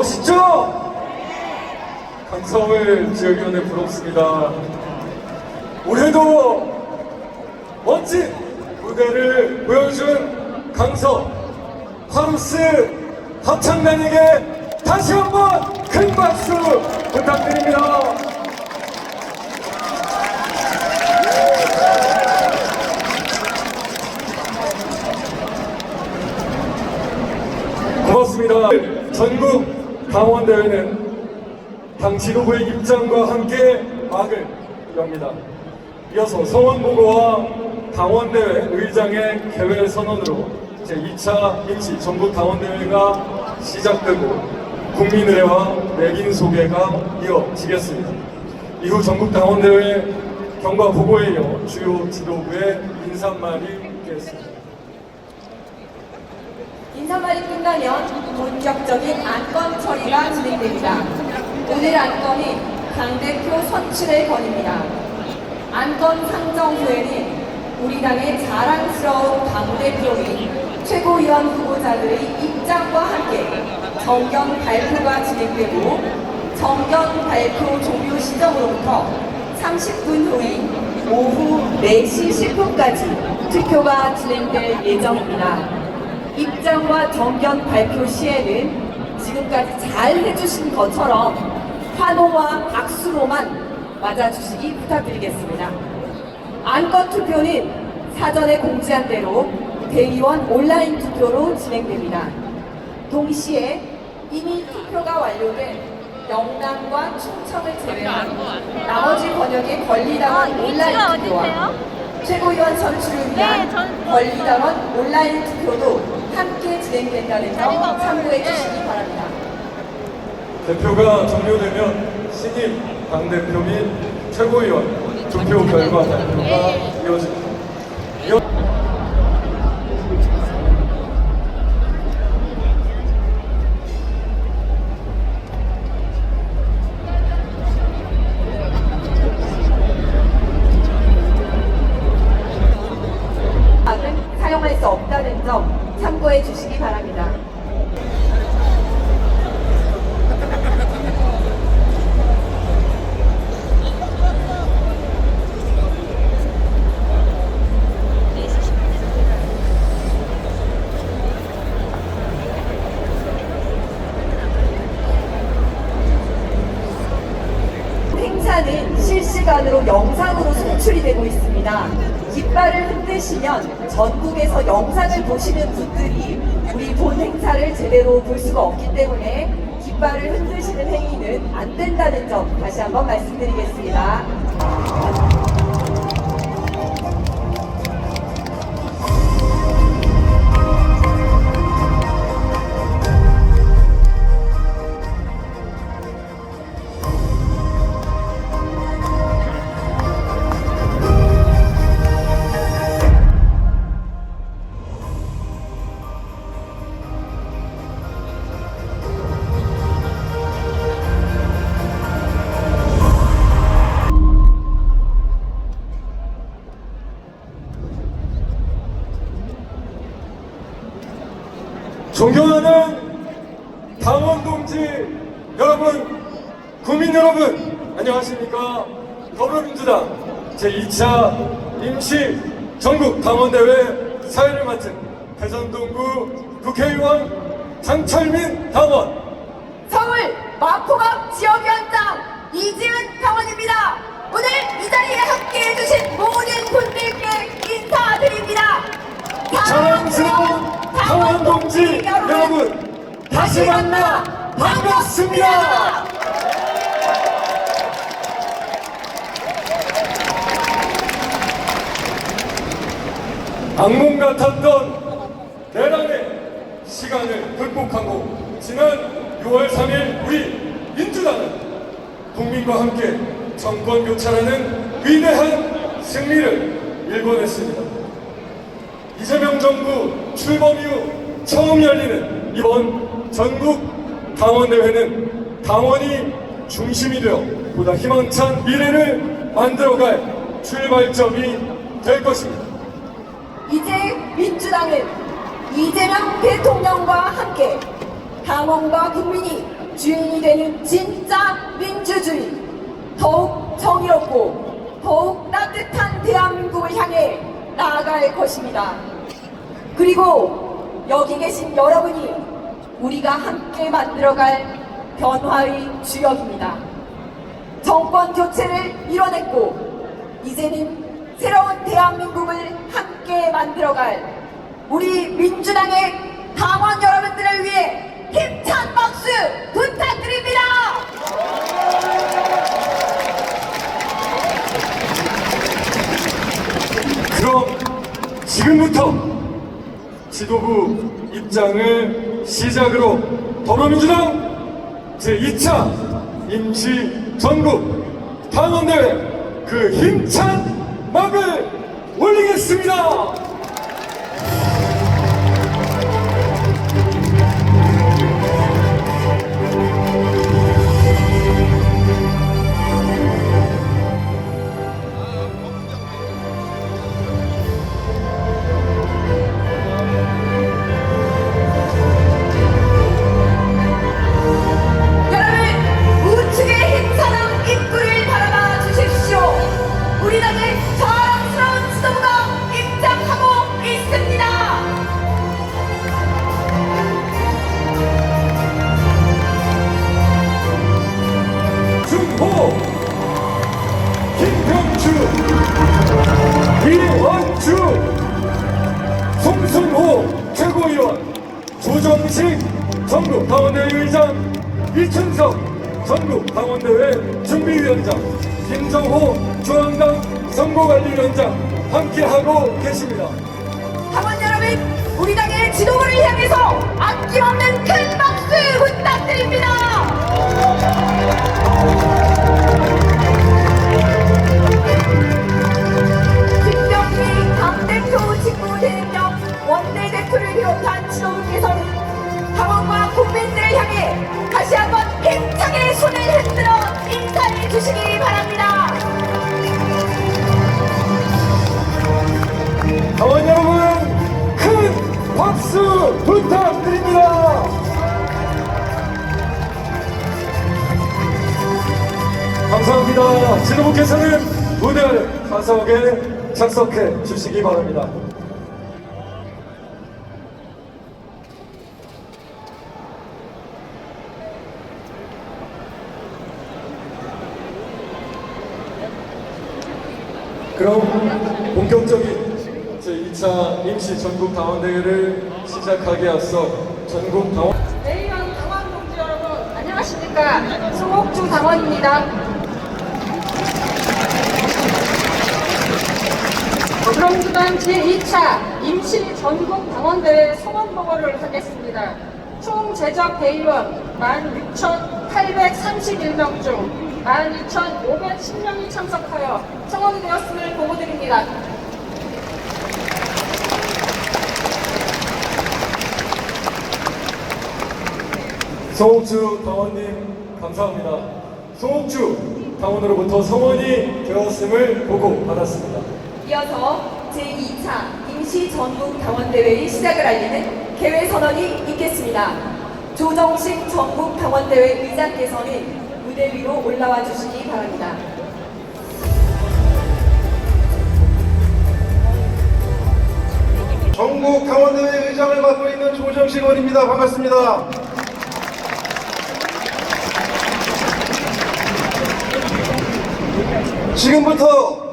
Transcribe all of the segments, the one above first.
멋있죠? 강서울 지역위원회 부럽습니다. 올해도 멋진 무대를 보여준 강서 하루스 합창단에게 다시 한번 큰 박수 부탁드립니다. 고맙습니다. 전국 당원대회는 당 지도부의 입장과 함께 막을 엽니다. 이어서 성원보고와 당원대회 의장의 개회 선언으로 제2차 임시 전국 당원대회가 시작되고 국민의례와 내긴 소개가 이어지겠습니다. 이후 전국 당원대회 경과 보고에 이어 주요 지도부의 인사말이 있겠습니다. 인사말이 끝나면 본격적인 안건 처리가 진행됩니다. 오늘 안건이 당대표 선출의 건입니다. 안건 상정 후에는 우리 당의 자랑스러운 당대표인 최고위원 후보자들의 입장과 함께 정견 발표가 진행되고 정견 발표 종료 시점으로부터 30분 후인 오후 4시 10분까지 투표가 진행될 예정입니다. 입장과 정견 발표 시에는 지금까지 잘 해주신 것처럼 환호와 박수로만 맞아주시기 부탁드리겠습니다. 안건 투표는 사전에 공지한 대로 대의원 온라인 투표로 진행됩니다. 동시에 이미 투표가 완료된 영남과 충청을 제외한 나머지 권역의 권리당원 온라인 투표와 최고위원 선출을 위한 권리당원 온라인 투표도 함께 진행된다는 점 참고해 주시기 바랍니다. 대표가 종료되면 신임 당대표 및 최고위원 투표 결과 발표가 이어집니다. 사용할 수 없다는 점 참고해 주시기 바랍니다. 행사는 실시간으로 영상으로 송출이 되고 있습니다. 깃발을 흔드시면 전국에서 영상을 보시는 분들이 우리 본 행사를 제대로 볼 수가 없기 때문에 깃발을 흔드시는 행위는 안 된다는 점 다시 한번 말씀드리겠습니다. 존경하는 당원 동지 여러분, 국민 여러분, 안녕하십니까? 더불어민주당 제2차 임시 전국 당원대회 사회를 맡은 대전동구 국회의원 장철민 당원, 서울 마포갑 지역위원장 이지은 당원입니다. 오늘 이 자리에 함께해 주신 모든 분들께 인사드립니다. 자랑스러운 당원 동지 여러분, 다시 만나 반갑습니다. 악몽 같았던 내란의 시간을 극복하고 지난 6월 3일 우리 민주당은 국민과 함께 정권 교체라는 위대한 승리를 일궈냈습니다. 이재명 정부 출범 이후 처음 열리는 이번 전국 당원대회는 당원이 중심이 되어 보다 희망찬 미래를 만들어갈 출발점이 될 것입니다. 이제 민주당은 이재명 대통령과 함께 당원과 국민이 우리는 진짜 민주주의, 더욱 정의롭고 더욱 따뜻한 대한민국을 향해 나아갈 것입니다. 그리고 여기 계신 여러분이 우리가 함께 만들어갈 변화의 주역입니다. 정권 교체를 이뤄냈고 이제는 새로운 대한민국을 함께 만들어갈 우리 민주당의 당원 여러분들을 위해 힘찬 박수 부탁드립니다. 그럼 지금부터 지도부 입장을 시작으로 더불어민주당 제2차 임시 전국 당원대회 그 힘찬 막을 올리겠습니다. 이원주, 송순호 최고위원, 조정식 전국당원대회 의장, 이춘석 전국당원대회 준비위원장, 김정호 중앙당 선거관리위원장 함께하고 계십니다. 당원 여러분, 우리 당의 지도부를 향해서 아낌없는 큰 박수 부탁드립니다. 원내대표를 비롯한 지도부께서는 당원과 국민들을 향해 다시 한번 힘차게 손을 흔들어 인사해 주시기 바랍니다. 당원 여러분, 큰 박수 부탁드립니다. 감사합니다. 지도부께서는 무대 좌석에 착석해 주시기 바랍니다. 그럼 본격적인 제2차 임시 전국 당원대회를 시작하기에 앞서 전국 당원 내의원 당원 동지 여러분 안녕하십니까. 송옥주 당원입니다. 더불어민주당 제2차 임시 전국 당원대회 소원 보고를 하겠습니다. 총 제적 대의원 16,831명 중 12,510명이 참석하여 청원이 되었음을 보고드립니다. 송옥주 당원님 감사합니다. 송옥주 당원으로부터 성원이 되었음을 보고받았습니다. 이어서 제2차 임시 전국 당원대회의 시작을 알리는 개회선언이 있겠습니다. 조정식 전국 당원대회 의장께서는 무대 위로 올라와 주시기 바랍니다. 전국 당원대회 의장을 맡고 있는 조정식 의원입니다. 반갑습니다. 지금부터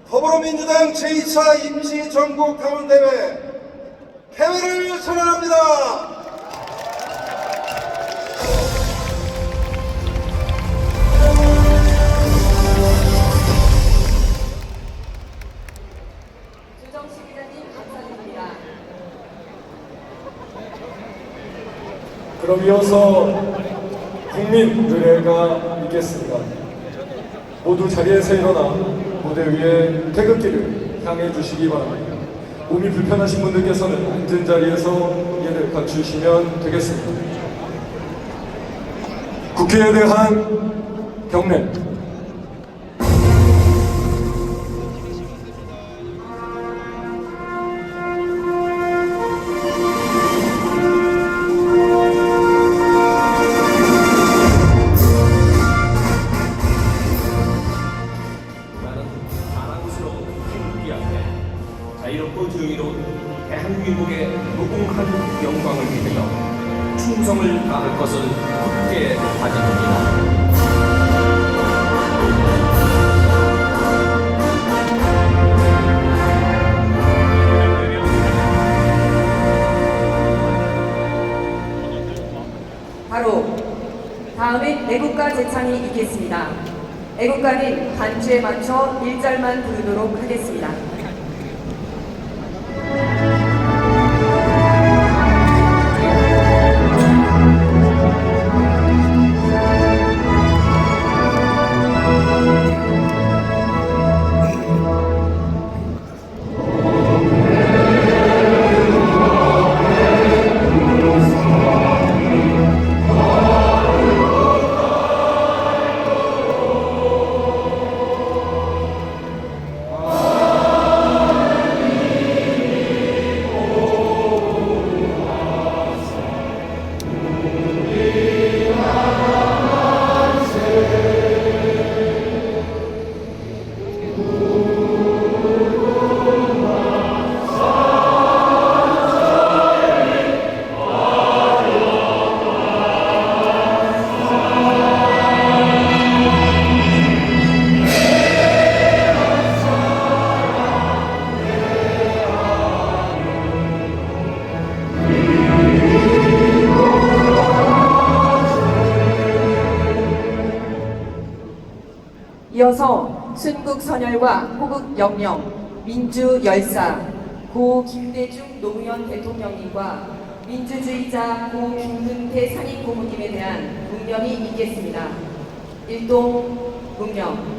더불어민주당 제2차 임시 전국 당원대회 개회를 선언합니다. 조정식 의장님 감사드립니다. 그럼 이어서 국민 의례가 있겠습니다. 모두 자리에서 일어나 무대 위에 태극기를 향해 주시기 바랍니다. 몸이 불편하신 분들께서는 앉은 자리에서 예를 갖추시면 되겠습니다. 국회에 대한 경례. 바로 다음은 애국가 제창이 있겠습니다. 애국가는 반주에 맞춰 1절만 부르도록 하겠습니다. 이어서 순국선열과 호국영령, 민주열사, 고 김대중 노무현 대통령님과 민주주의자 고 김근태 상임고문님에 대한 문명이 있겠습니다. 일동 문명.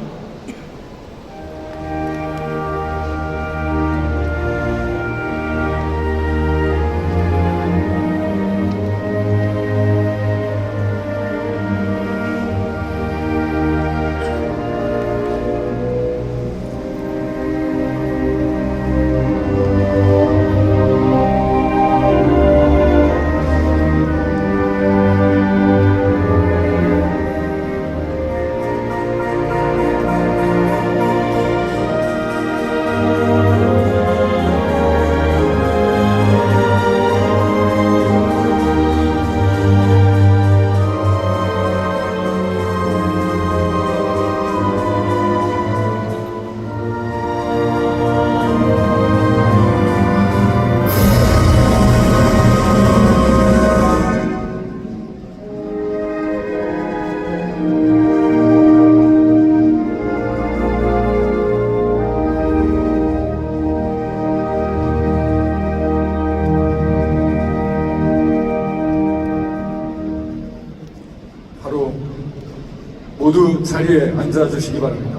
모두 자리에 앉아주시기 바랍니다.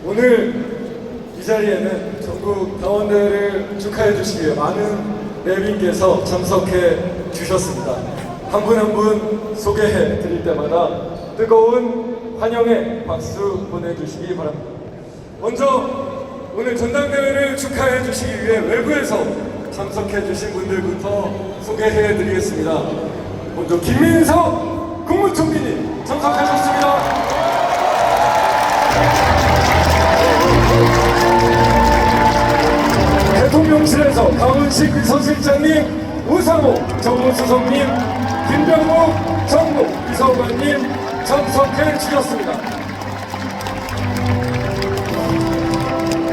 오늘 이 자리에는 전국 당원대회를 축하해 주시기 위해 많은 내빈께서 참석해 주셨습니다. 한 분 한 분 소개해 드릴 때마다 뜨거운 환영의 박수 보내주시기 바랍니다. 먼저 오늘 전당대회를 축하해 주시기 위해 외부에서 참석해 주신 분들부터 소개해 드리겠습니다. 먼저 김민석 국무총리님 참석하셨습니다. 대통령실에서 강훈식 비서실장님, 우상호 정무수석님, 김병욱 정무 비서관님 참석해 주셨습니다.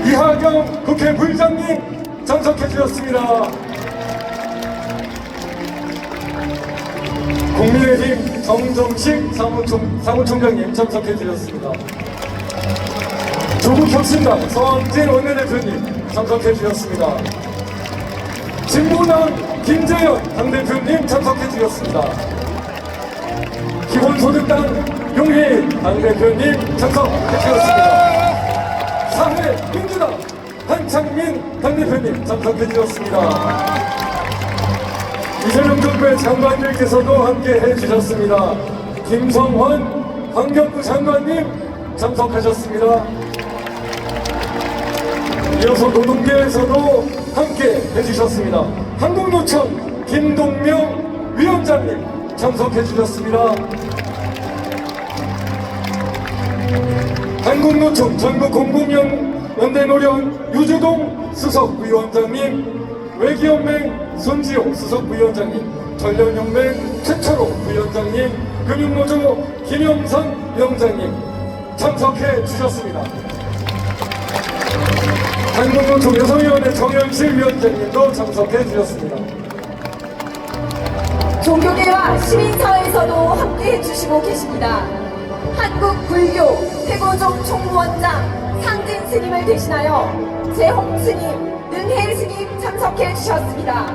이하경 국회 부의장님 참석해 주셨습니다. 국민의힘 정정식 사무총장님 참석해 주셨습니다. 조국혁신당 서학진 원내대표님 참석해 주셨습니다. 진보당 김재현 당대표님 참석해 주셨습니다. 기본소득당 용혜인 당대표님 참석해 주셨습니다. 사회민주당 한창민 당대표님 참석해 주셨습니다. 이재명 정부의 장관들께서도 함께 해주셨습니다. 김성환 환경부 장관님 참석하셨습니다. 이어서 노동계에서도 함께 해주셨습니다. 한국노총 김동명 위원장님 참석해 주셨습니다. 한국노총 전국공공연대노련 유주동 수석부위원장님, 외기연맹 손지호 수석부위원장님, 전련연맹 최철호 부위원장님, 금융노조 김영선 위원장님 참석해 주셨습니다. 한국노총 여성위원회 정영실 위원장님도 참석해 주셨습니다. 종교계와 시민사회에서도 함께해 주시고 계십니다. 한국불교 태고종 총무원장 상진 스님을 대신하여 재홍 스님, 은혜 스님 참석해 주셨습니다.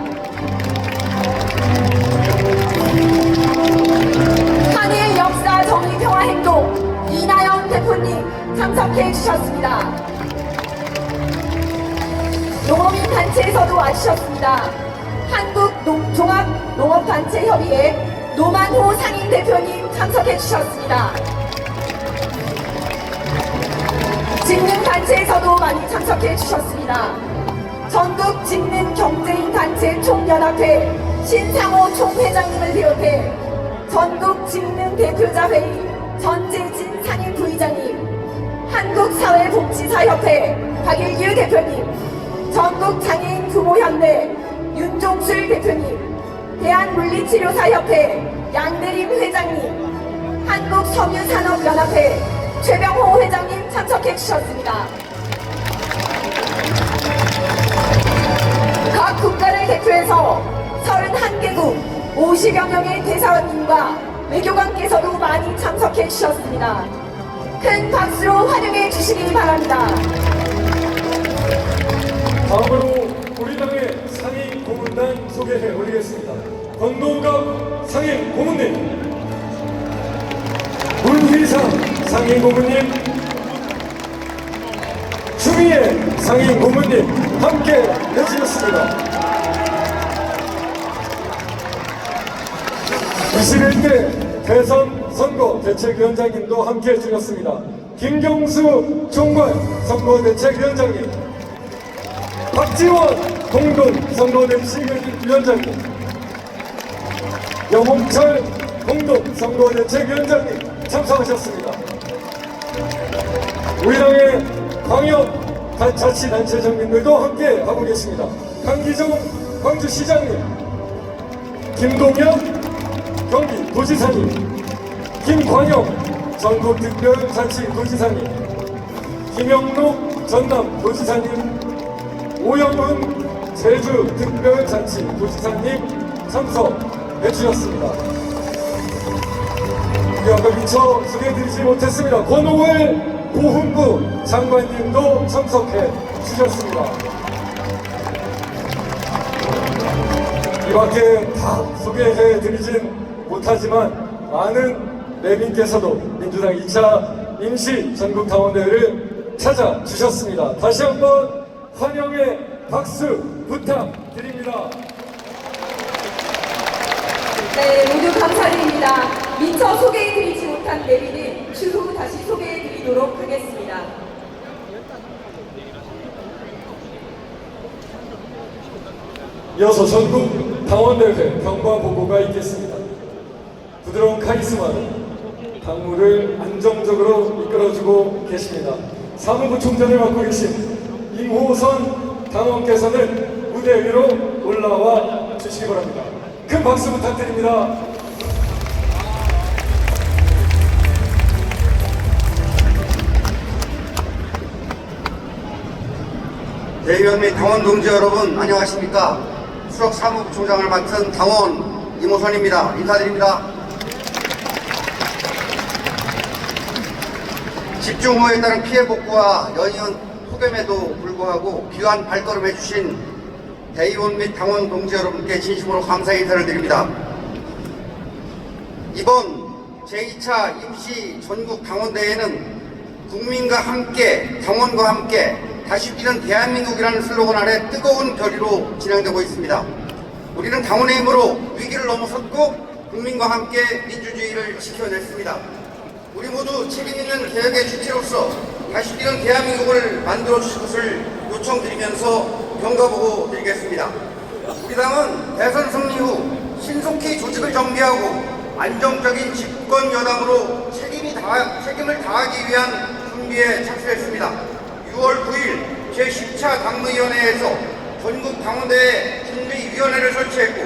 한일 역사 정의평화행동 이나영 대표님 참석해 주셨습니다. 농어민 단체에서도 와주셨습니다. 한국종합농업단체협의회 노만호 상임대표님 참석해 주셨습니다. 직능단체에서도 많이 참석해 주셨습니다. 전국직능경제인단체 총연합회 신상호 총회장님을 비롯해 전국직능대표자회의 전재진 상임부의장님, 한국사회복지사협회 박일규 대표님, 전국장애인 부모연대 윤종술 대표님, 대한물리치료사협회 양대림 회장님, 한국섬유산업연합회 최병호 회장님 참석해 주셨습니다. 각 국가를 대표해서 31개국 50여 명의 대사원님과 외교관께서도 많이 참석해 주셨습니다. 큰 박수로 환영해 주시기 바랍니다. 다음으로 우리 당의 상임 고문단 소개해 올리겠습니다. 권동갑 상임 고문님, 문휘상 상임 고문님, 추미애 상임 고문님 함께 해주셨습니다. 21대 대선 선거 대책위원장님도 함께 해주셨습니다. 김경수 총괄 선거대책위원장님, 박지원 공동선거대책위원장님, 영홍철 공동선거대책위원장님 참석하셨습니다. 우리 당의 광역자치단체장님들도 함께 하고 계십니다. 강기정 광주시장님, 김동현 경기도지사님, 김광영 전국특별자치도지사님, 김영록 전남도지사님, 오영훈 제주특별자치도지사님 참석해 주셨습니다. 아까 미처 소개해드리지 못했습니다. 권오월 보훈부 장관님도 참석해 주셨습니다. 이 밖에 다 소개해드리진 못하지만 많은 내빈께서도 민주당 2차 임시 전국당원대회를 찾아주셨습니다. 다시 한번 환영의 박수 부탁드립니다. 네, 모두 감사드립니다. 미처 소개해드리지 못한 내비는 추후 다시 소개해드리도록 하겠습니다. 이어서 전국 당원대회 경과 보고가 있겠습니다. 부드러운 카리스마로 당무를 안정적으로 이끌어주고 계십니다. 사무부 총장을 맡고 계신 임호선 당원께서는 무대 위로 올라와 주시기 바랍니다. 큰 박수 부탁드립니다. 대의원 및 당원 동지 여러분 안녕하십니까. 수석 사무부 총장을 맡은 당원 임호선입니다. 인사드립니다. 집중호우에 따른 피해 복구와 연이은 폭염에도 불구하고 귀한 발걸음 해주신 대의원 및 당원 동지 여러분께 진심으로 감사의 인사를 드립니다. 이번 제2차 임시 전국 당원대회는 국민과 함께 당원과 함께 다시 뛰는 대한민국이라는 슬로건 아래 뜨거운 결의로 진행되고 있습니다. 우리는 당원의 힘으로 위기를 넘어섰고 국민과 함께 민주주의를 지켜냈습니다. 우리 모두 책임있는 개혁의 주체로서 다시 뛰는 대한민국을 만들어 주실 것을 요청드리면서 경과보고 드리겠습니다. 우리 당은 대선 승리 후 신속히 조직을 정비하고 안정적인 집권 여당으로 책임을 다하기 위한 준비에 착수했습니다. 6월 9일 제10차 당무위원회에서 전국 당원대회 준비위원회를 설치했고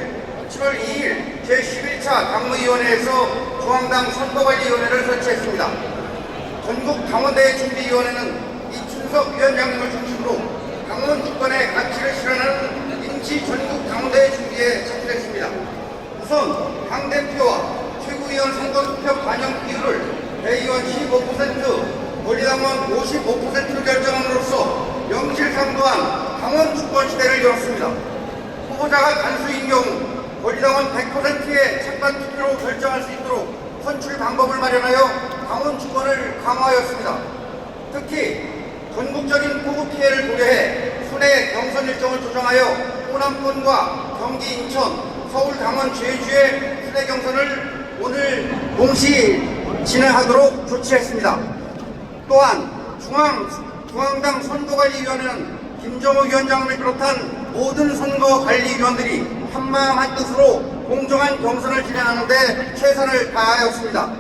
7월 2일 제11차 당무위원회에서 중앙당 선거관리위원회를 설치했습니다. 전국 당원대회 준비위원회는 이춘석 위원장님을 중심으로 당원 주권의 가치를 실현하는 임시 전국 당원대회 준비에 착수했습니다. 우선 당 대표와 최고위원 선거투표 반영 비율을 대의원 15%, 권리당원 55%로 결정함으로써 명실상부한 당원 주권 시대를 열었습니다. 후보자가 단수인 경우 권리당원 100%의 찬반 투표로 결정할 수 있도록 선출 방법을 마련하여 당원 주권을 강화하였습니다. 특히 전국적인 폭우 피해를 고려해 순회 경선 일정을 조정하여 호남권과 경기, 인천, 서울, 강원, 제주의 순회 경선을 오늘 동시 진행하도록 조치했습니다. 또한 중앙당 선거관리위원회는 김정호 위원장을 비롯한 모든 선거관리위원들이 한마음 한뜻으로 공정한 경선을 진행하는 데 최선을 다하였습니다.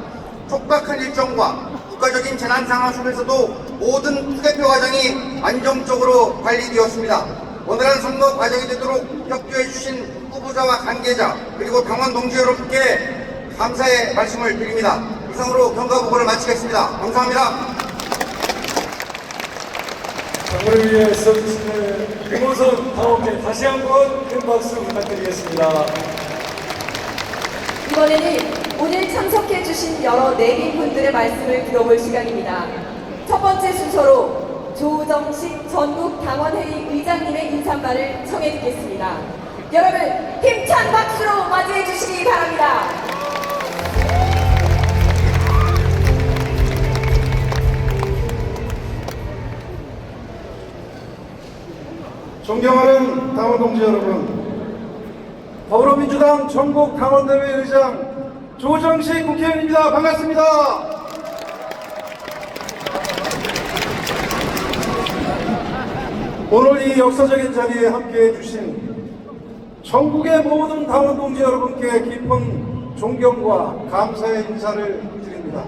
촉박한 일정과 국가적인 재난 상황 속에서도 모든 투개표 과정이 안정적으로 관리되었습니다. 원활한 선거 과정이 되도록 협조해 주신 후보자와 관계자 그리고 당원 동지 여러분께 감사의 말씀을 드립니다. 이상으로 경과 보고를 마치겠습니다. 감사합니다. 당원을 위해 써주시는 김호선 당원께 다시 한번 큰 박수 부탁드리겠습니다. 이번에는 오늘 참석해주신 여러 내빈분들의 말씀을 들어볼 시간입니다. 첫 번째 순서로 조정식 전국당원회의 의장님의 인사말을 청해드리겠습니다. 여러분 힘찬 박수로 맞이해 주시기 바랍니다. 존경하는 당원 동지 여러분, 더불어민주당 전국 당원대회 의장 조정식 국회의원입니다. 반갑습니다. 오늘 이 역사적인 자리에 함께해 주신 전국의 모든 당원 동지 여러분께 깊은 존경과 감사의 인사를 드립니다.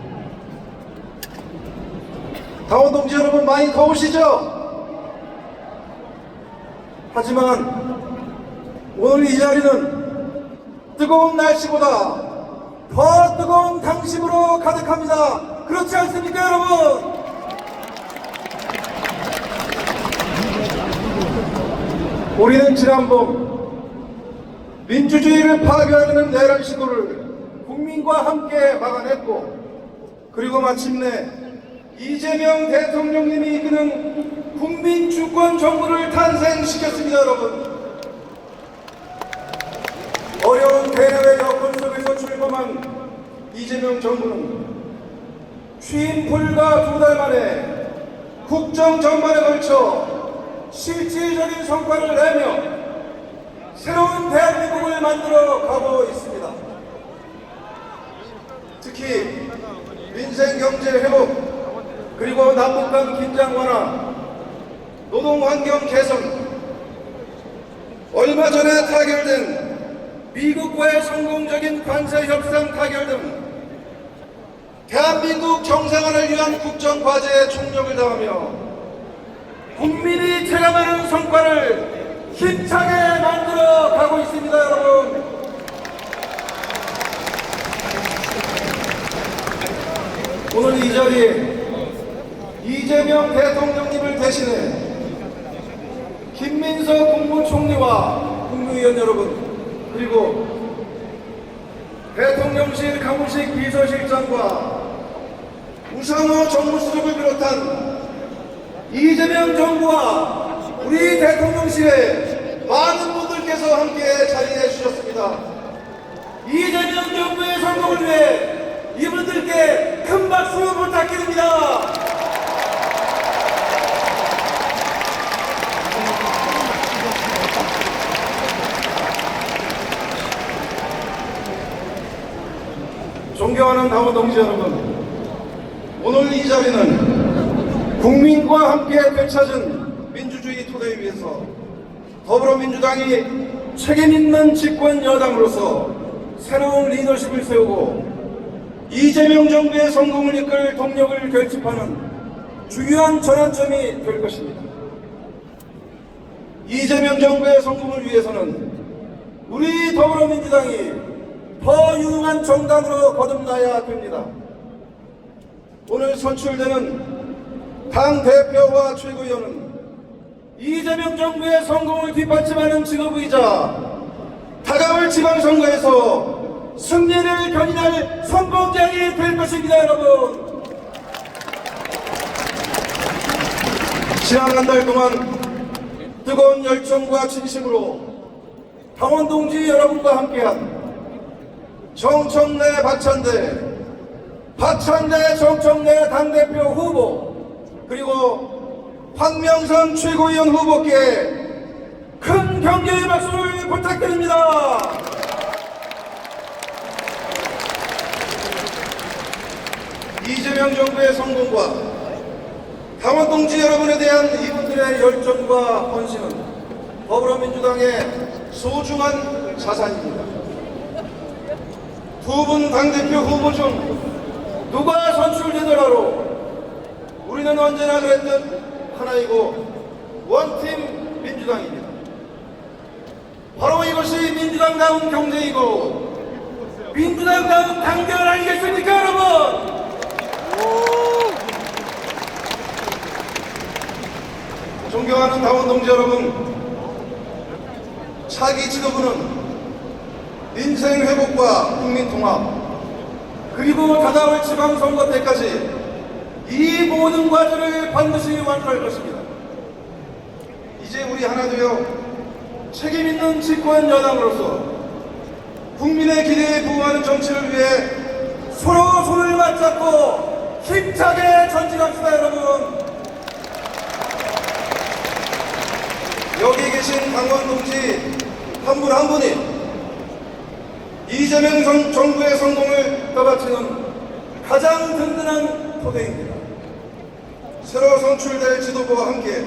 당원 동지 여러분 많이 더우시죠? 하지만 오늘 이 자리는 뜨거운 날씨보다 더 뜨거운 당심으로 가득합니다. 그렇지 않습니까, 여러분? 우리는 지난 봄 민주주의를 파괴하려는 내란 시도를 국민과 함께 막아냈고, 그리고 마침내 이재명 대통령님이 이끄는 국민 주권 정부를 탄생시켰습니다. 여러분, 어려운 대내외 여건 속에서 출범한 이재명 정부는 취임 불과 2달 만에 국정 전반에 걸쳐 실질적인 성과를 내며 새로운 대한민국을 만들어 가고 있습니다. 특히 민생 경제 회복, 그리고 남북 간 긴장 완화, 노동 환경 개선, 얼마 전에 타결된 미국과의 성공적인 관세 협상 타결 등 대한민국 정상화를 위한 국정 과제에 총력을 다하며 국민이 체감하는 성과를 힘차게 만들어 가고 있습니다. 여러분, 오늘 이 자리에 이재명 대통령님을 대신해 김민석 국무총리와 국무위원 여러분, 그리고 대통령실 강훈식 비서실장과 우상호 정무수석을 비롯한 이재명 정부와 우리 대통령실에 많은 분들께서 함께 자리해 주셨습니다. 이재명 정부의 성공을 위해 이분들께 큰 박수 부탁드립니다. 존경하는 당원 동지 여러분, 오늘 이 자리는 국민과 함께 되찾은 민주주의 토대 위에서 더불어민주당이 책임있는 집권 여당으로서 새로운 리더십을 세우고 이재명 정부의 성공을 이끌 동력을 결집하는 중요한 전환점이 될 것입니다. 이재명 정부의 성공을 위해서는 우리 더불어민주당이 더 유능한 정당으로 거듭나야 됩니다. 오늘 선출되는 당 대표와 최고위원은 이재명 정부의 성공을 뒷받침하는 직업이자 다가올 지방선거에서 승리를 견인할 선봉장이 될 것입니다, 여러분. 지난 한 달 동안 뜨거운 열정과 진심으로 당원 동지 여러분과 함께한 정청래 박찬대 정청래 당대표 후보, 그리고 황명선 최고위원 후보께 큰 격려의 박수를 부탁드립니다. 이재명 정부의 성공과 당원 동지 여러분에 대한 이분들의 열정과 헌신은 더불어민주당의 소중한 자산입니다. 두 분 당대표 후보 중 누가 선출되더라도 우리는 언제나 그랬듯 하나이고 원팀 민주당입니다. 바로 이것이 민주당다운 경쟁이고 민주당다운 당대원 아니겠습니까, 여러분? 존경하는 당원 동지 여러분, 차기 지도부는 민생 회복과 국민 통합, 그리고 다가올 지방선거 때까지 이 모든 과제를 반드시 완수할 것입니다. 이제 우리 하나 되어 책임있는 집권 여당으로서 국민의 기대에 부응하는 정치를 위해 서로 손을 맞잡고 힘차게 전진합시다, 여러분. 여기 계신 당원 동지 한 분 한 분이 이재명 정부의 성공을 떠받치는 가장 든든한 토대입니다. 새로 선출될 지도부와 함께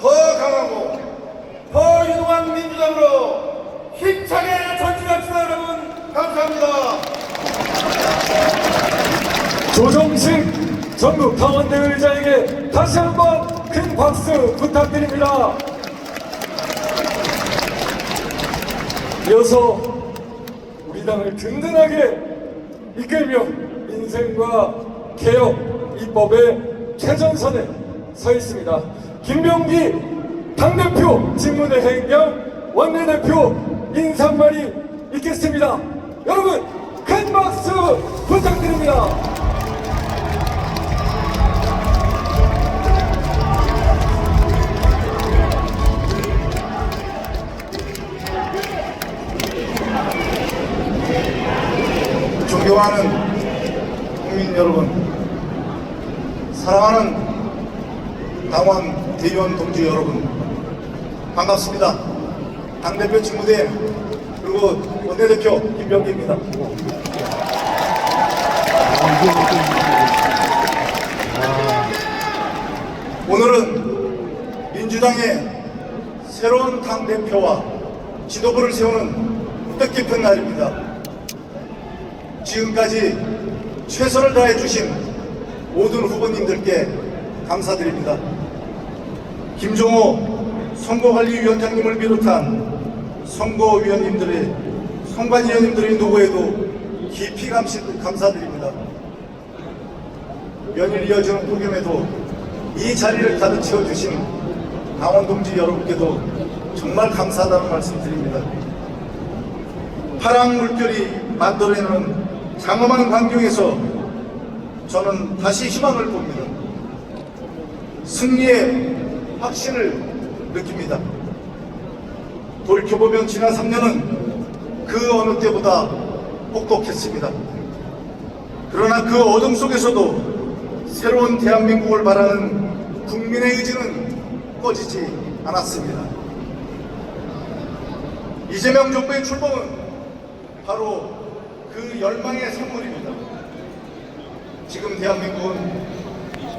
더 강하고 더 유능한 민주당으로 힘차게 전진합시다, 여러분. 감사합니다. 조정식 전국 당원대 의장에게 다시 한번 큰 박수 부탁드립니다. 이어서 우리 당을 든든하게 이끌며 민생과 개혁, 입법의 최전선에 서 있습니다. 김병기 당대표 직무대 행령 원내대표 인사말이 있겠습니다. 여러분 큰 박수 부탁드립니다. 존경하는 국민 여러분, 사랑하는 당원 대의원 동지 여러분, 반갑습니다. 당대표 직무대 그리고 원내대표 김병기입니다. 오늘은 민주당의 새로운 당대표와 지도부를 세우는 뜻깊은 날입니다. 지금까지 최선을 다해 주신 모든 후보님들께 감사드립니다. 김종호 선거관리위원장님을 비롯한 선거위원님들의 선관위원님들의 노고에도 깊이 감사드립니다. 연일 이어지는 프로그램에도 이 자리를 가득 채워주신 당원 동지 여러분께도 정말 감사하다는 말씀 드립니다. 파랑 물결이 만들어내는 장엄한 환경에서 저는 다시 희망을 봅니다. 승리의 확신을 느낍니다. 돌이켜보면 지난 3년은 그 어느 때보다 혹독했습니다. 그러나 그 어둠 속에서도 새로운 대한민국을 바라는 국민의 의지는 꺼지지 않았습니다. 이재명 정부의 출범은 바로 그 열망의 산물입니다. 지금 대한민국은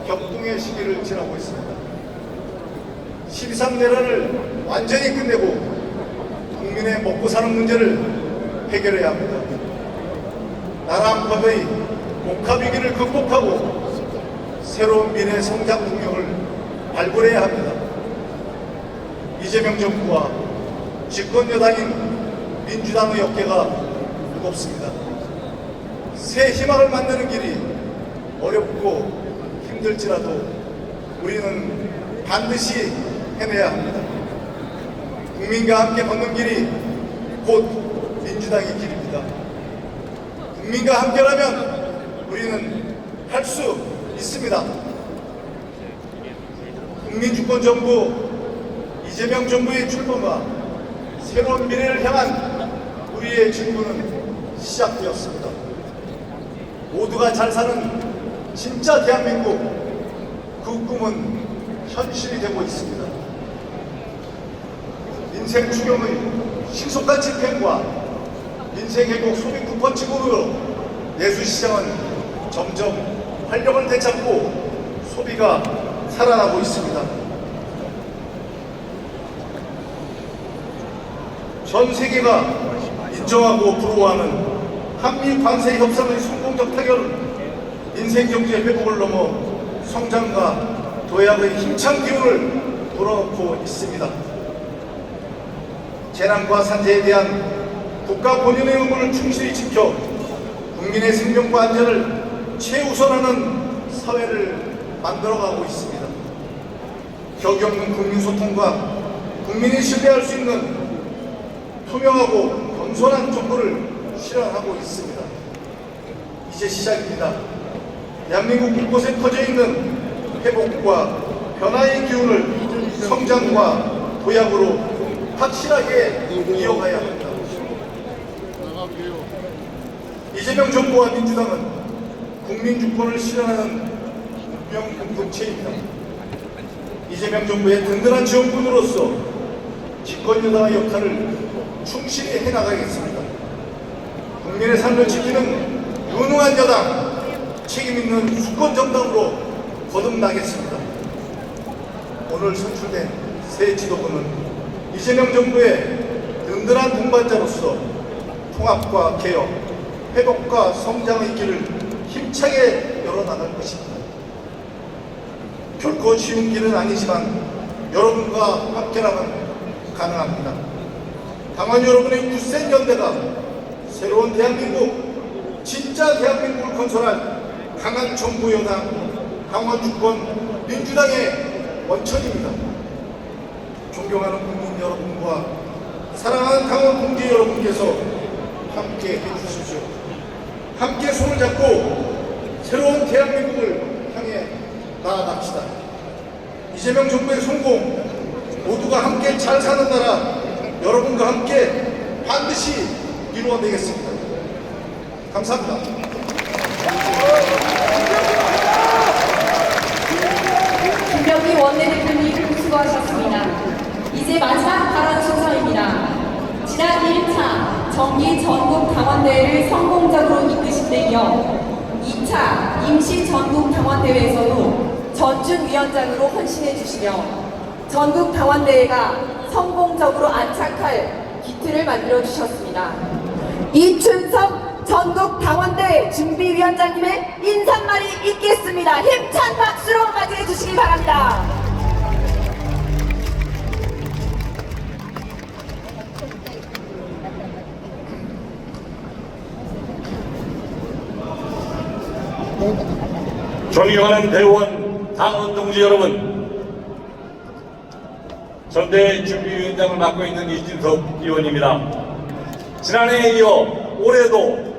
격동의 시기를 지나고 있습니다. 13내란을 완전히 끝내고 국민의 먹고 사는 문제를 해결해야 합니다. 나라 한번의 복합위기를 극복하고 새로운 미래 성장 동력을 발굴해야 합니다. 이재명 정부와 집권 여당인 민주당의 어깨가 무겁습니다. 새 희망을 만드는 길이 어렵고 힘들지라도 우리는 반드시 해내야 합니다. 국민과 함께 걷는 길이 곧 민주당의 길입니다. 국민과 함께라면 우리는 할 수 있습니다. 국민주권정부 이재명 정부의 출범과 새로운 미래를 향한 우리의 진구는 시작되었습니다. 모두가 잘 사는 진짜 대한민국, 그 꿈은 현실이 되고 있습니다. 민생 추경의 신속한 집행과 민생회복 소비 쿠폰 지급으로 내수시장은 점점 활력을 되찾고 소비가 살아나고 있습니다. 전 세계가 인정하고 부러워하는 한미 관세 협상의 성공적 타결은 민생 경제 회복을 넘어 성장과 도약의 힘찬 기운을 불어넣고 있습니다. 재난과 산재에 대한 국가 본연의 의무를 충실히 지켜 국민의 생명과 안전을 최우선하는 사회를 만들어가고 있습니다. 격이 없는 국민소통과 국민이 신뢰할 수 있는 투명하고 겸손한 정부를 실현하고 있습니다. 이제 시작입니다. 대한민국 곳곳에 퍼져 있는 회복과 변화의 기운을 성장과 도약으로 확실하게 이어가야 합니다. 이재명 정부와 민주당은 국민주권을 실현하는 운명 공동체입니다. 이재명 정부의 든든한 지원군으로서 집권여당의 역할을 충실히 해나가겠습니다. 국민의 삶을 지키는 유능한 여당, 책임있는 수권정당으로 거듭나겠습니다. 오늘 선출된 새 지도부는 이재명 정부의 든든한 동반자로서 통합과 개혁, 회복과 성장의 길을 힘차게 열어나갈 것입니다. 결코 쉬운 길은 아니지만 여러분과 함께라면 가능합니다. 당원 여러분의 굳센 연대가 새로운 대한민국, 진짜 대한민국을 건설할 강한 정부 여당, 당원 주권, 민주당의 원천입니다. 존경하는 국민 여러분과 사랑하는 당원 동지 여러분께서 함께 해주십시오. 함께 손을 잡고 새로운 대한민국을 향해 나아갑시다. 이재명 정부의 성공, 모두가 함께 잘 사는 나라, 여러분과 함께 반드시 이루어내겠습니다. 감사합니다. 김병기 원내대표님 수고하셨습니다. 이제 마지막 발언 순서입니다. 지난 1차 정기 전국 당원대회를 성공적으로 이끄신 데 이어 2차 임시 전국 당원대회에서도 전준위원장으로 헌신해 주시며 전국 당원대회가 성공적으로 안착할 기틀을 만들어 주셨습니다. 이춘석 전국 당원대회 준비위원장님의 인사말이 있겠습니다. 힘찬 박수로 맞이해 주시기 바랍니다. 존경하는 대의원 당원 동지 여러분, 전대 준비위원장을 맡고 있는 이진석 의원입니다. 지난해에 이어 올해도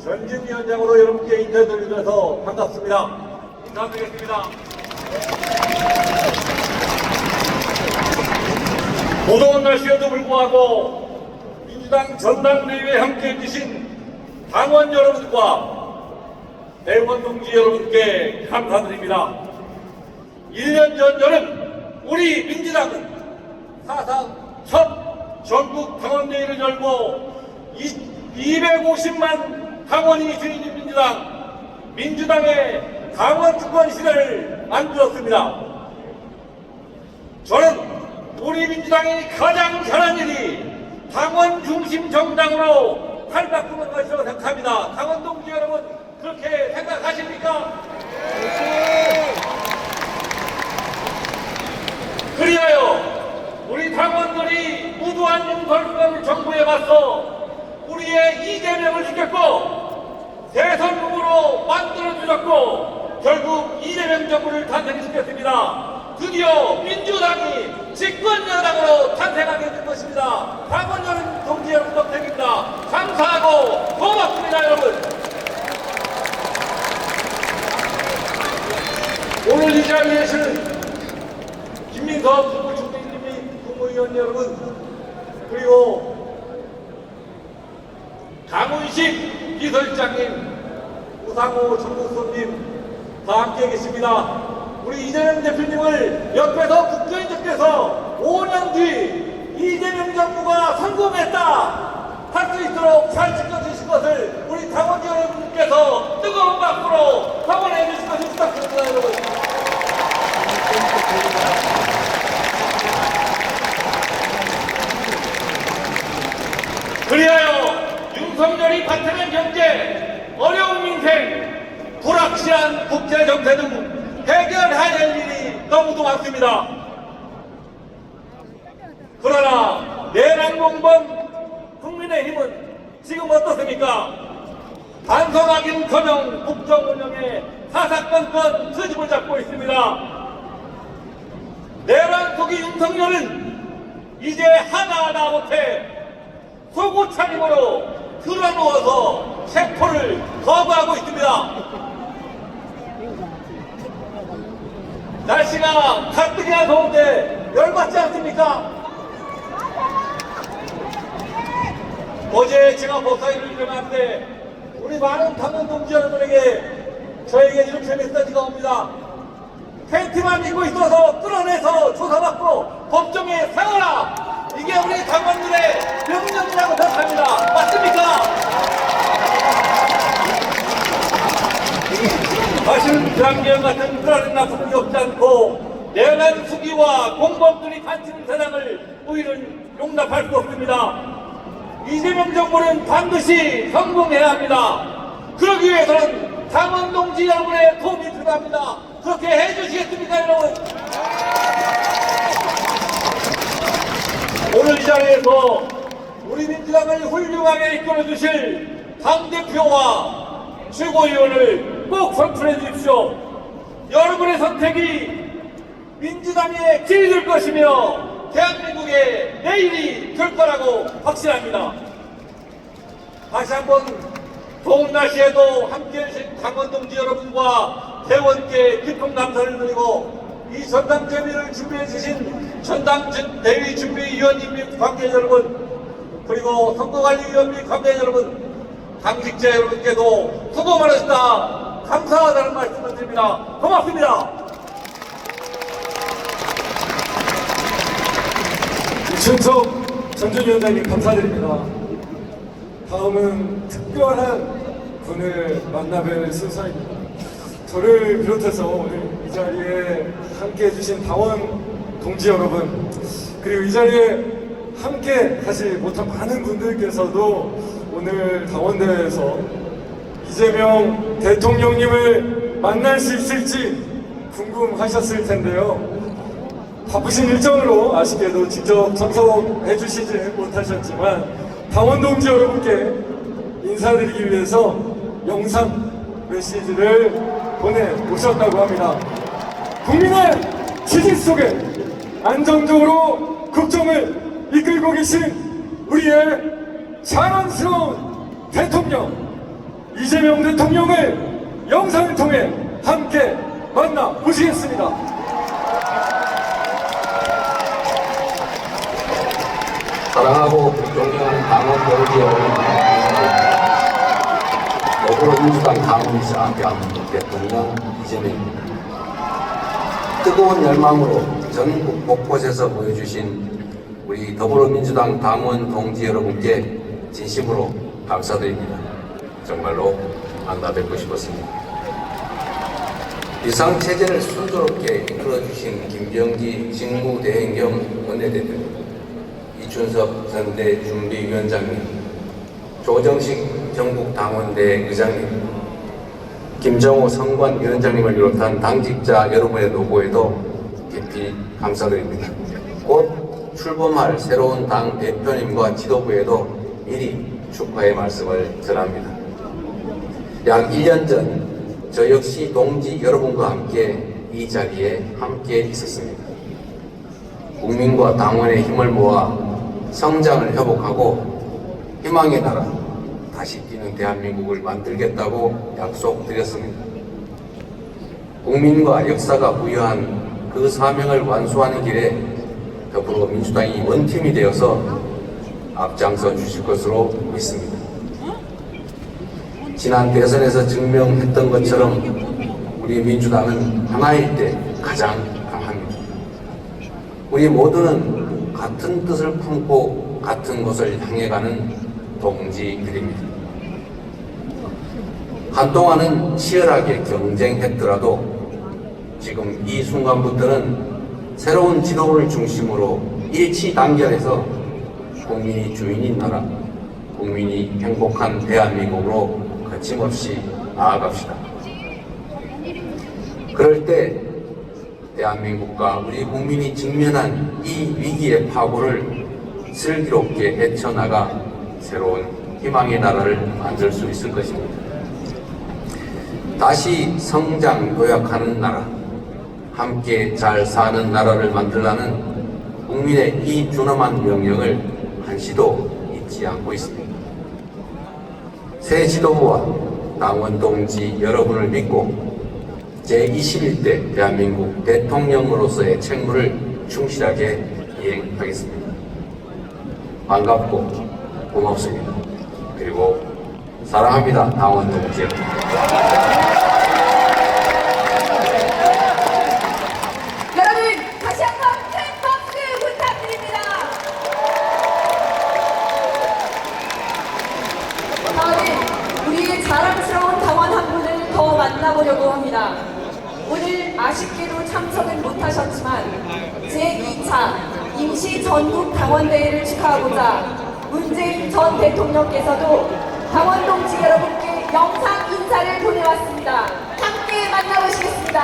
전준위원장으로 여러분께 인사드리게 돼서 반갑습니다. 인사드리겠습니다. 무더운 날씨에도 불구하고 민주당 전당대회에 함께해 주신 당원 여러분과 대의원 동지 여러분께 감사드립니다. 1년 전 여름 우리 민주당은 사상 첫 전국 당원대회를 열고 250만 당원이 주인인 민주당의 당원 주권 시대를 만들었습니다. 저는 우리 민주당이 가장 잘한 일이 당원 중심 정당으로 탈바꾸는 것이라고 생각합니다. 당원 동지 여러분, 그렇게 생각하십니까? 그리하여 우리 당원들이 무도한 윤석열 정부에 맞서 우리의 이재명을 지켰고 대선 후보로 만들어주셨고 결국 이재명 정부를 탄생시켰습니다. 드디어 민주당이 집권 여당으로 탄생하게 된 것입니다. 당원 여러분, 동지 여러분 덕택입니다. 감사하고 고맙습니다, 여러분. 오늘 이 자리에 계신 김민석 국무위원 여러분, 그리고 강훈식 비서실장님, 우상호 정무수석님 다 함께 계십니다. 우리 이재명 대표님을 옆에서 국정원께서 5년 뒤 이재명 정부가 성공했다 할 수 있도록 잘 지켜주실 것을 우리 당원 여러분께서 뜨거운 박수로 성원해 주실 것을 부탁드립니다, 여러분. 그리하여 윤석열이 바탕한 경제, 어려운 민생, 불확실한 국제 정세 등 해결해야 할 일이 너무도 많습니다. 그러나 내란공범 국민의힘은 지금 어떻습니까? 반성하긴커녕 국정 운영에 사사건건 트집을 잡고 있습니다. 내란 속의 윤석열은 이제 하나하나 못해 속옷 차림으로 들어누워서 체포를 거부하고 있습니다. 날씨가 가뜩이나 더운데 열받지 않습니까? 어제 제가 법사위를 일어났는데 우리 많은 당원 동지 여러분에게 저에게 이렇게 메시지가 옵니다. 팬티만 입고 있어서 끌어내서 조사받고 법정에 세워라! 이게 우리 당원들의 명령이라고 생각합니다. 맞습니까? 사실은 대한민국 같은 그런 나쁜 없지 않고 내란 수기와 공범들이 판치는 세상을 우리는 용납할 수 없습니다. 이재명 정부는 반드시 성공해야 합니다. 그러기 위해서는 당원 동지 여러분의 도움이 필요합니다. 그렇게 해주시겠습니까, 여러분? 오늘 이 자리에서 우리 민주당을 훌륭하게 이끌어주실 당대표와 최고위원을 꼭 선출해 주십시오. 여러분의 선택이 민주당의 길이 될 것이며 대한민국의 내일이 될 거라고 확신합니다. 다시 한번 더운 날씨에도 함께해 주신 당원 동지 여러분과 대원께 깊은 감사를 드리고 이 전당 대회를 준비해 주신 전당 대회 준비위원 및 관계자 여러분, 그리고 선거관리위원 및 관계자 여러분, 당직자 여러분께도 수고 많으셨다, 감사하다는 말씀을 드립니다. 고맙습니다. 이춘석 전준위원장님 감사드립니다. 다음은 특별한 분을 만나뵐 순서입니다. 저를 비롯해서 오늘 이 자리에 함께 해주신 당원 동지 여러분, 그리고 이 자리에 함께 하지 못한 많은 분들께서도 오늘 당원대회에서 이재명 대통령님을 만날 수 있을지 궁금하셨을 텐데요. 바쁘신 일정으로 아쉽게도 직접 참석해 주시지 못하셨지만 당원 동지 여러분께 인사드리기 위해서 영상 메시지를 보내오셨다고 합니다. 국민의 지지 속에 안정적으로 국정을 이끌고 계신 우리의 자랑스러운 대통령 이재명 대통령을 영상을 통해 함께 만나보시겠습니다. 사랑하고 존경하는 당원 동지 여러분, 더불어민주당 당원이자 대한민국 대통령 이재명입니다. 뜨거운 열망으로 전국 곳곳에서 보여주신 우리 더불어민주당 당원 동지 여러분께 진심으로 감사드립니다. 정말로 만나 뵙고 싶었습니다. 비상체제를 순조롭게 이끌어주신 김병기 직무대행 원내대표, 이춘석 선대준비위원장님, 조정식 전국당원대 의장님, 김정호 선관위원장님을 비롯한 당직자 여러분의 노고에도 깊이 감사드립니다. 곧 출범할 새로운 당 대표님과 지도부에도 미리 축하의 말씀을 전합니다. 약 1년 전 저 역시 동지 여러분과 함께 이 자리에 함께 있었습니다. 국민과 당원의 힘을 모아 성장을 회복하고 희망의 나라, 다시 뛰는 대한민국을 만들겠다고 약속드렸습니다. 국민과 역사가 부여한 그 사명을 완수하는 길에 더불어민주당이 원팀이 되어서 앞장서 주실 것으로 믿습니다. 지난 대선에서 증명했던 것처럼 우리 민주당은 하나일 때 가장 강합니다. 우리 모두는 같은 뜻을 품고 같은 곳을 향해 가는 동지들입니다. 한동안은 치열하게 경쟁했더라도 지금 이 순간부터는 새로운 지도를 중심으로 일치 단결해서 국민이 주인인 나라, 국민이 행복한 대한민국으로 거침없이 나아갑시다. 그럴 때 대한민국과 우리 국민이 직면한 이 위기의 파고를 슬기롭게 헤쳐나가 새로운 희망의 나라를 만들 수 있을 것입니다. 다시 성장 도약하는 나라, 함께 잘 사는 나라를 만들라는 국민의 이 준엄한 명령을 한시도 잊지 않고 있습니다. 새 지도부와 당원 동지 여러분을 믿고 제21대 대한민국 대통령으로서의 책무를 충실하게 이행하겠습니다. 반갑고 고맙습니다. 그리고 사랑합니다, 당원 동지 여러분. 여러분 다시 한번 큰 박수 부탁드립니다. 다음은 우리의 자랑스러운 당원 한 분을 더 만나보려고 합니다. 오늘 아쉽게도 참석은 못하셨지만 제2차 임시 전국 당원대회를 축하하고자 문재인 전 대통령께서도 당원 동지 여러분께 영상 인사를 보내왔습니다. 함께 만나보시겠습니다.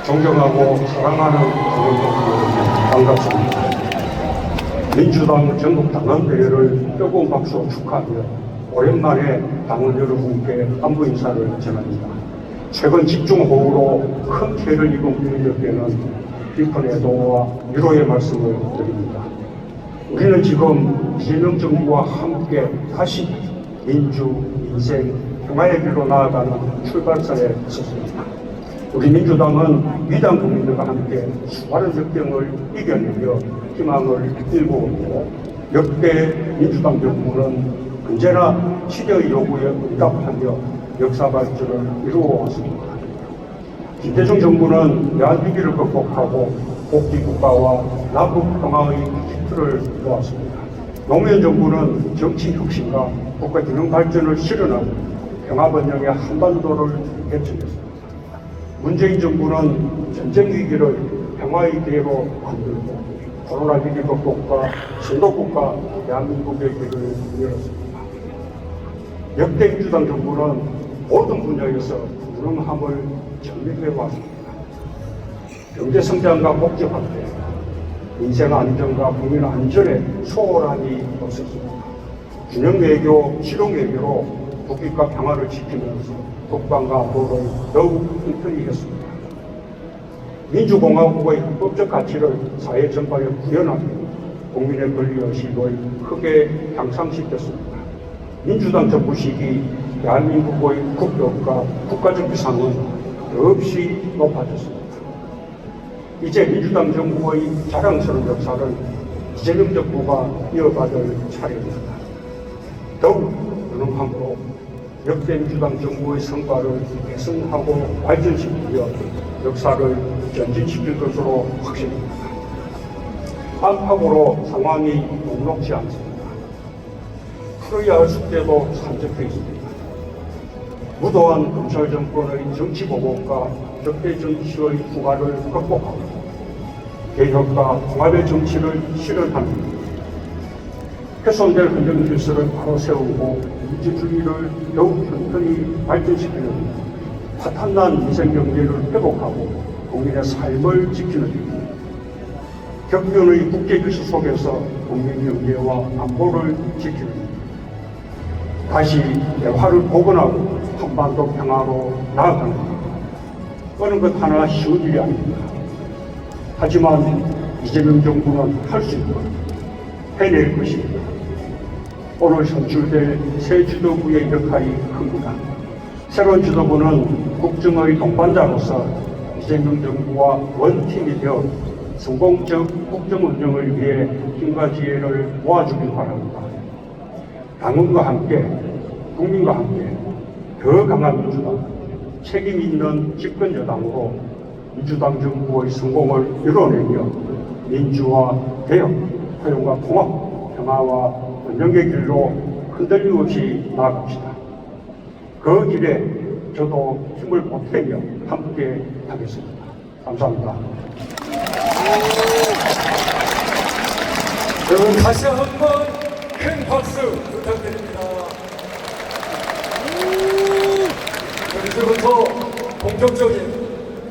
존경하고 사랑하는 당원 동지 여러분, 반갑습니다. 민주당 전국 당원대회를 뜨거운 박수로 축하하며 오랜만에 당원 여러분께 안부 인사를 전합니다. 최근 집중호우로 큰 피해를 입은 국민들께는 깊은 애도와 위로의 말씀을 드립니다. 우리는 지금 이재명 정부와 함께 다시 민주, 민생, 평화의 길로 나아가는 출발선에 섰습니다. 우리 민주당은 위대한 국민들과 함께 수많은 역경을 이겨내며 희망을 일구고 있고 역대 민주당 정부는 언제나 시대의 요구에 응답하며 역사 발전을 이루어왔습니다. 김대중 정부는 야한 위기를 극복하고 복지국가와 남북 평화의 기틀을 놓았습니다. 노무현 정부는 정치 혁신과 국가 균형 발전을 실현하고 평화 번영의 한반도를 개척했습니다. 문재인 정부는 전쟁 위기를 평화의 기회로 만들고 코로나 위기 극복과 선도국가 대한민국의 길을 열었습니다. 역대 민주당 정부는 모든 분야에서 분명함을 정립해 왔습니다. 경제 성장과 복지 확대, 민생 안정과 국민 안전에 소홀함이 없었습니다. 균형 외교, 실용 외교로 국익과 평화를 지키면서 국방과 안보를 더욱 튼튼히 했습니다. 민주공화국의 헌법적 가치를 사회 전반에 구현하며 국민의 권리의식을 크게 향상시켰습니다. 민주당 정부 시기 대한민국의 국격과 국가적 위상은 더없이 높아졌습니다. 이제 민주당 정부의 자랑스러운 역사를 이재명 정부가 이어받을 차례입니다. 더욱 유능함으로 역대 민주당 정부의 성과를 개선하고 발전시키며 역사를 전진시킬 것으로 확신합니다. 안팎으로 상황이 녹록지 않습니다. 풀어야 할 숙제도 산적해 있습니다. 무도한 검찰 정권의 정치 보복과 적대 정치의 부과를 극복하고 개혁과 통합의 정치를 실현하며 훼손될 헌정 질서를 바로 세우고 민주주의를 더욱 튼튼히 발전시키는 파탄난 민생 경제를 회복하고 국민의 삶을 지키는 격변의 국제 질서 속에서 국민 경제와 안보를 지키는 다시 대화를 복원하고 한반도 평화로 나아가는 어느 것 하나 쉬운 일이 아닙니다. 하지만 이재명 정부는 할 수 있고 해낼 것입니다. 오늘 선출될 새 지도부의 역할이 큽니다. 새로운 지도부는 국정의 동반자로서 이재명 정부와 원팀이 되어 성공적 국정 운영을 위해 힘과 지혜를 모아주길 바랍니다. 당원과 함께, 국민과 함께 더 강한 민주당, 책임 있는 집권 여당으로 민주당 정부의 성공을 이뤄내며 민주화, 개혁, 포용과 통합, 평화와 번영의 길로 흔들림 없이 나아갑시다. 그 길에 저도 힘을 보태며 함께 하겠습니다. 감사합니다. 여러분 다시 한번 큰 박수 부탁드립니다. 이제부터 본격적인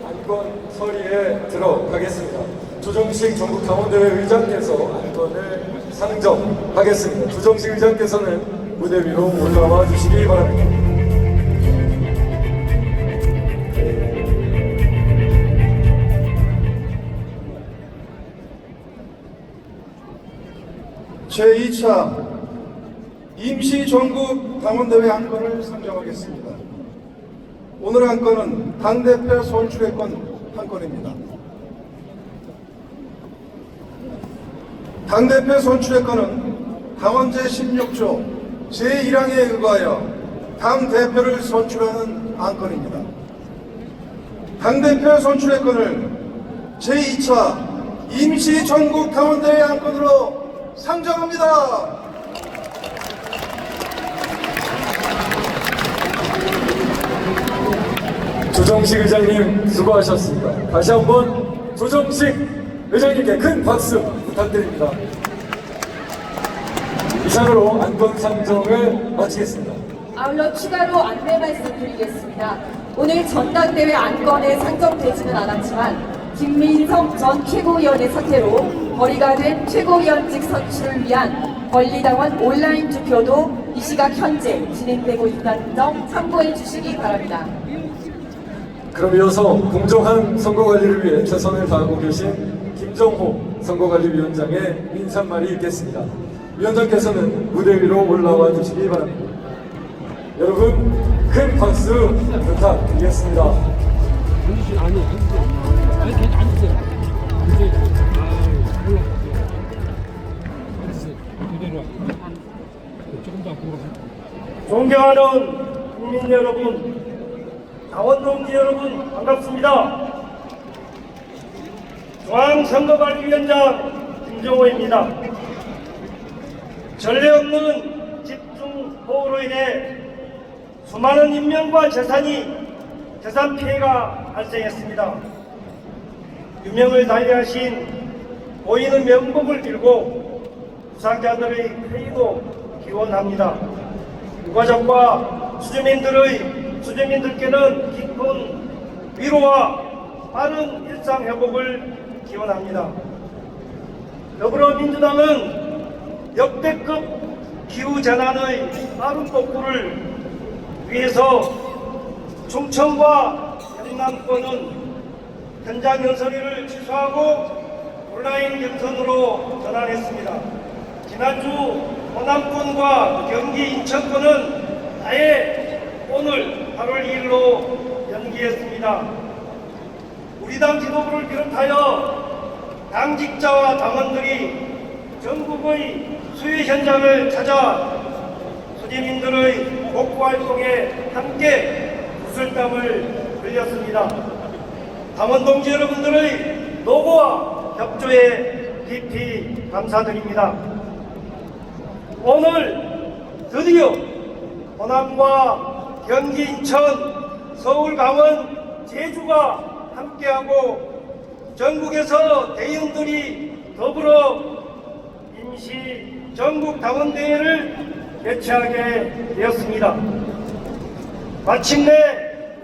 안건 서리에 들어가겠습니다. 조정식 전국당원대회 의장께서 안건을 상정하겠습니다. 조정식 의장께서는 무대 위로 올라와 주시기 바랍니다. 제2차 임시 전국 당원대회 안건을 상정하겠습니다. 오늘 안건은 당대표 선출의권 안건입니다. 당대표 선출의권은 당원 제16조 제1항에 의거하여 당대표를 선출하는 안건입니다. 당대표 선출의권을 제2차 임시 전국 당원대회 안건으로 상정합니다. 조정식 의장님 수고하셨습니다. 다시 한번 조정식 의장님께 큰 박수 부탁드립니다. 이상으로 안건 상정을 마치겠습니다. 아울러 추가로 안내 말씀드리겠습니다. 오늘 전당대회 안건에 상정되지는 않았지만 김민석 전 최고위원의 사퇴로 거리가 된 최고위원직 선출을 위한 권리당원 온라인 투표도 이 시각 현재 진행되고 있다는 점 참고해 주시기 바랍니다. 그럼 이어서 공정한 선거관리를 위해 최선을 다하고 계신 김정호 선거관리위원장의 인사말이 있겠습니다. 위원장께서는 무대 위로 올라와 주시기 바랍니다. 여러분 큰 박수 부탁드리겠습니다. 존경하는 국민 여러분, 당원 동지 여러분 반갑습니다. 중앙선거관리위원장 김정호입니다. 전례 없는 집중호우로 인해 수많은 인명과 재산 피해가 발생했습니다. 유명을 달리하신 고인의 명복을 빌고 부상자들의 회의도 기원합니다. 유가족과 수재민들께는 깊은 위로와 빠른 일상 회복을 기원합니다. 더불어민주당은 역대급 기후재난의 빠른 복구를 위해서 충청과 영남권은 현장 연설위를 취소하고 온라인 경선으로 전환했습니다. 지난주 호남권과 경기 인천권은 아예 오늘 8월 2일로 연기했습니다. 우리 당 지도부를 비롯하여 당직자와 당원들이 전국의 수해 현장을 찾아 수재민들의 복구 활동에 함께 구슬땀을 흘렸습니다. 당원 동지 여러분들의 노고와 협조에 깊이 감사드립니다. 오늘 드디어 호남과 경기, 인천, 서울, 강원, 제주가 함께하고 전국에서 대의원들이 더불어 임시 전국 당원대회를 개최하게 되었습니다. 마침내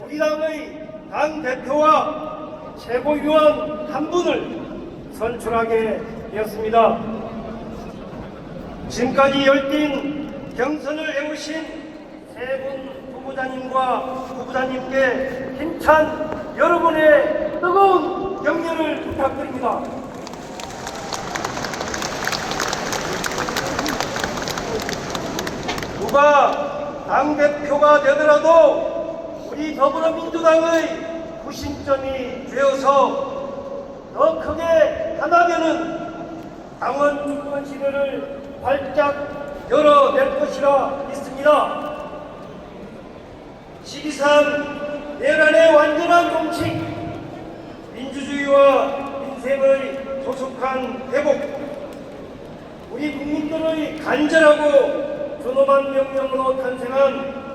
우리 당의 당대표와 최고위원 한 분을 선출하게 되었습니다. 지금까지 열띤 경선을 해오신 세 분 후보자님과 후보자님께 힘찬 여러분의 뜨거운 격려를 부탁드립니다. 누가 당대표가 되더라도 우리 더불어민주당의 구심점이 되어서 더 크게 하나면은 당원 주권 시대를 활짝 열어낼 것이라 믿습니다. 12.3 내란의 완전한 종식, 민주주의와 민생의 조속한 회복, 우리 국민들의 간절하고 존엄한 명령으로 탄생한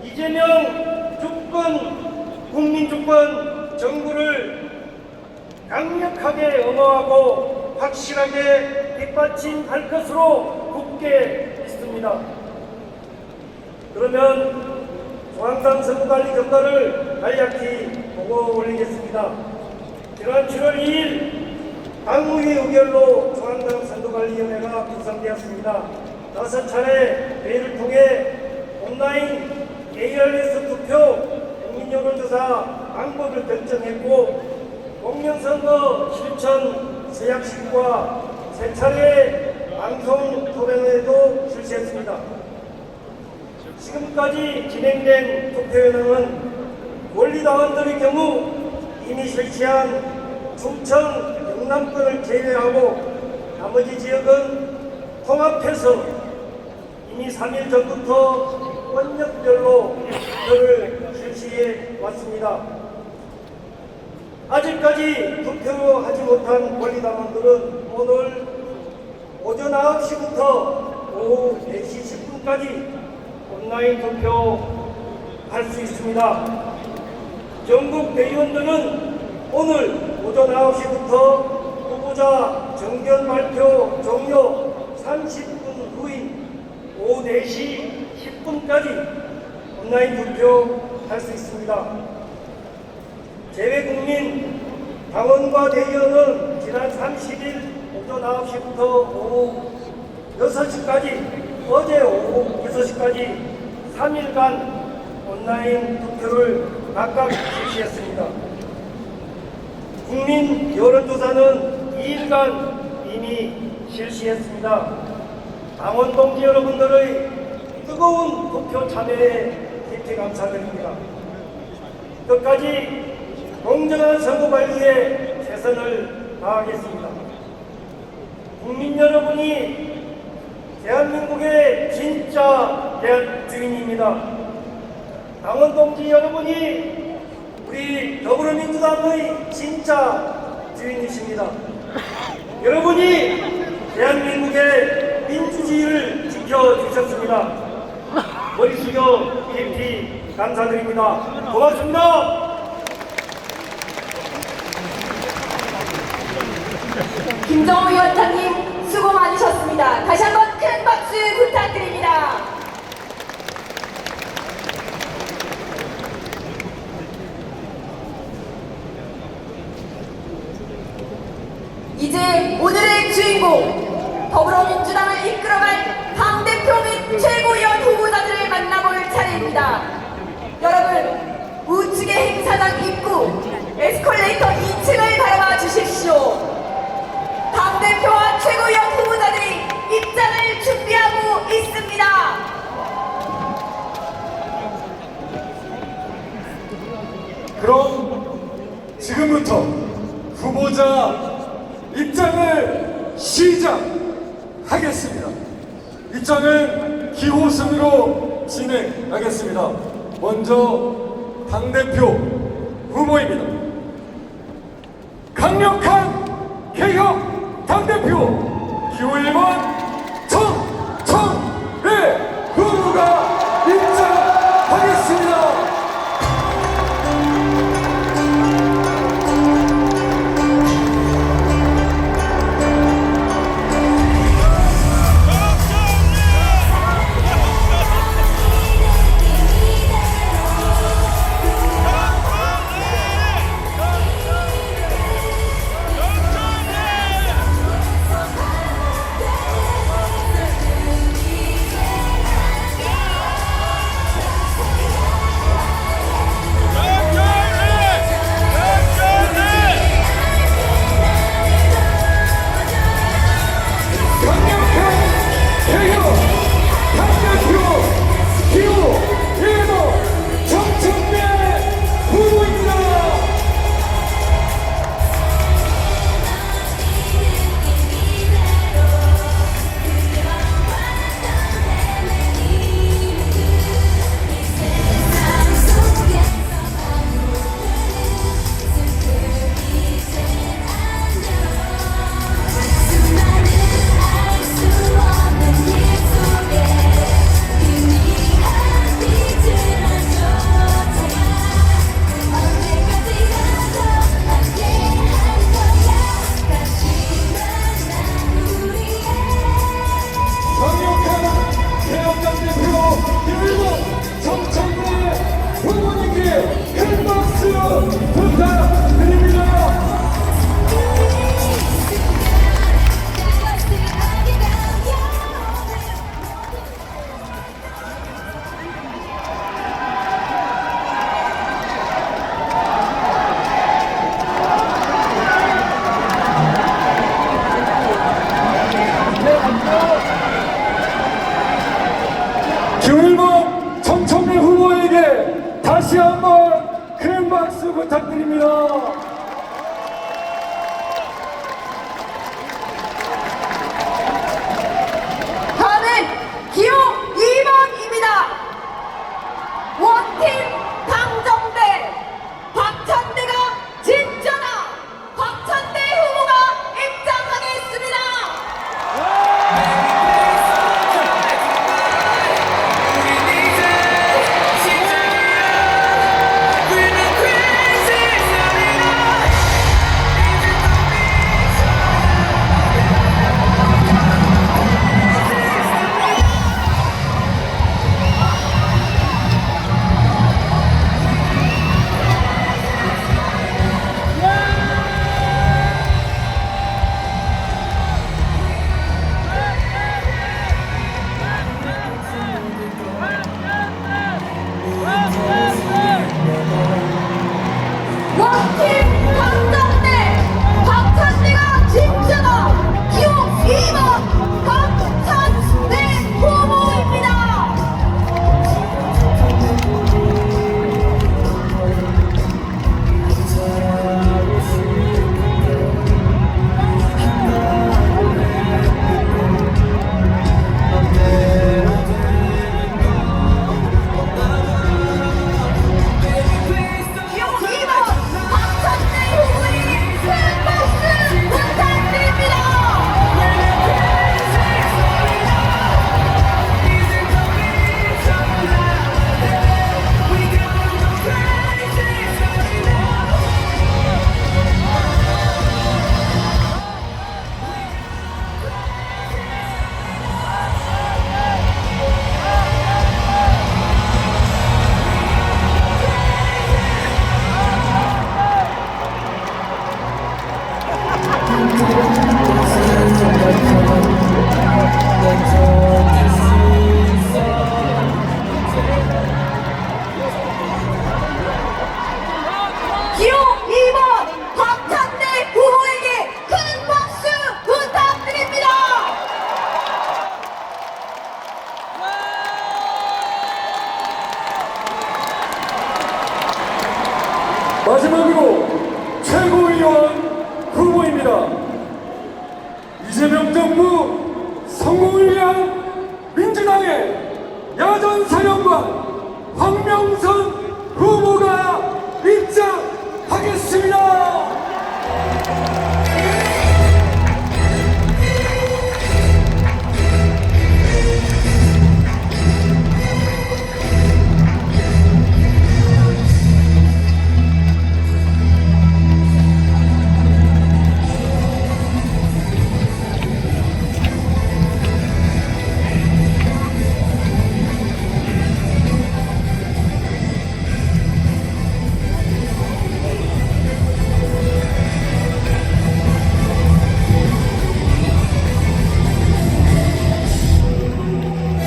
이재명 주권, 국민주권 정부를 강력하게 엄호하고 확실하게 뒷받침할 것으로 굳게 믿습니다. 그러면 중앙당 선거관리 결과를 간략히 보고 올리겠습니다. 지난 7월 2일 당무위 의결로 중앙당 선거관리위원회가 구성되었습니다. 5차례 회의를 통해 온라인 ARS 투표 국민여론조사 방법을 결정했고 공영선거 실천 서약식과 3차례 방송 토론회도 실시했습니다. 지금까지 진행된 투표연행은 권리당원들의 경우 이미 실시한 충청, 영남권을 제외하고 나머지 지역은 통합해서 이미 3일 전부터 권역별로 투표를 실시해 왔습니다. 아직까지 투표하지 못한 권리당원들은 오늘 오전 9시부터 오후 4시 10분까지 온라인 투표할 수 있습니다. 전국 대의원들은 오늘 오전 9시부터 후보자 정견 발표 종료 30분 후인 오후 4시 10분까지 온라인 투표할 수 있습니다. 제외국민 당원과 대의원은 지난 30일 오전 9시부터 오후 6시까지 어제 오후 6시까지 3일간 온라인 투표를 각각 실시했습니다. 국민 여론조사는 2일간 이미 실시했습니다. 당원 동지 여러분들의 뜨거운 투표 참여에 깊이 감사드립니다. 끝까지 공정한 선거 관리에 최선을 다하겠습니다. 국민 여러분이 대한민국의 진짜 주인입니다. 당원 동지 여러분이 우리 더불어민주당의 진짜 주인이십니다. 여러분이 대한민국의 민주주의를 지켜주셨습니다. 머리 숙여 깊이 감사드립니다. 고맙습니다. 김정우 위원장님 수고 많으셨습니다. 다시 한번 큰 박수 부탁드립니다. 이제 오늘의 주인공 더불어민주당을 이끌어갈 당대표 및 최고위원 후보자들을 만나볼 차례입니다. 여러분, 우측의 행사장 입구 에스컬레이터 2층을 바라봐 주십시오. 당대표와 최고위원 후보자들이 입장을 준비하고 있습니다. 그럼 지금부터 후보자 입장을 시작하겠습니다. 입장은 기호순으로 진행하겠습니다. 먼저 당대표 후보입니다. 강력한 개혁 당대표 기호 1번 정청래 후보가 입장하겠습니다. 부탁드립니다. 다음은 기호 2번입니다. 원팀 당정대 박찬대가 진짜다. 박찬대 후보가 입장하겠습니다. 원팀 당정대 박찬대가 진짜다. 기호 2번 박찬대 후보입니다. 기호 2번 박찬대 후보에게 큰 박수 부탁드립니다. 기호 2번 박찬대 후보에게 큰 박수 부탁드립니다. 마지막으로 최고위원 후보입니다. 이재명 정부 성공을 위한 민주당의 야전사령관 황명선 후보가 입장하겠습니다.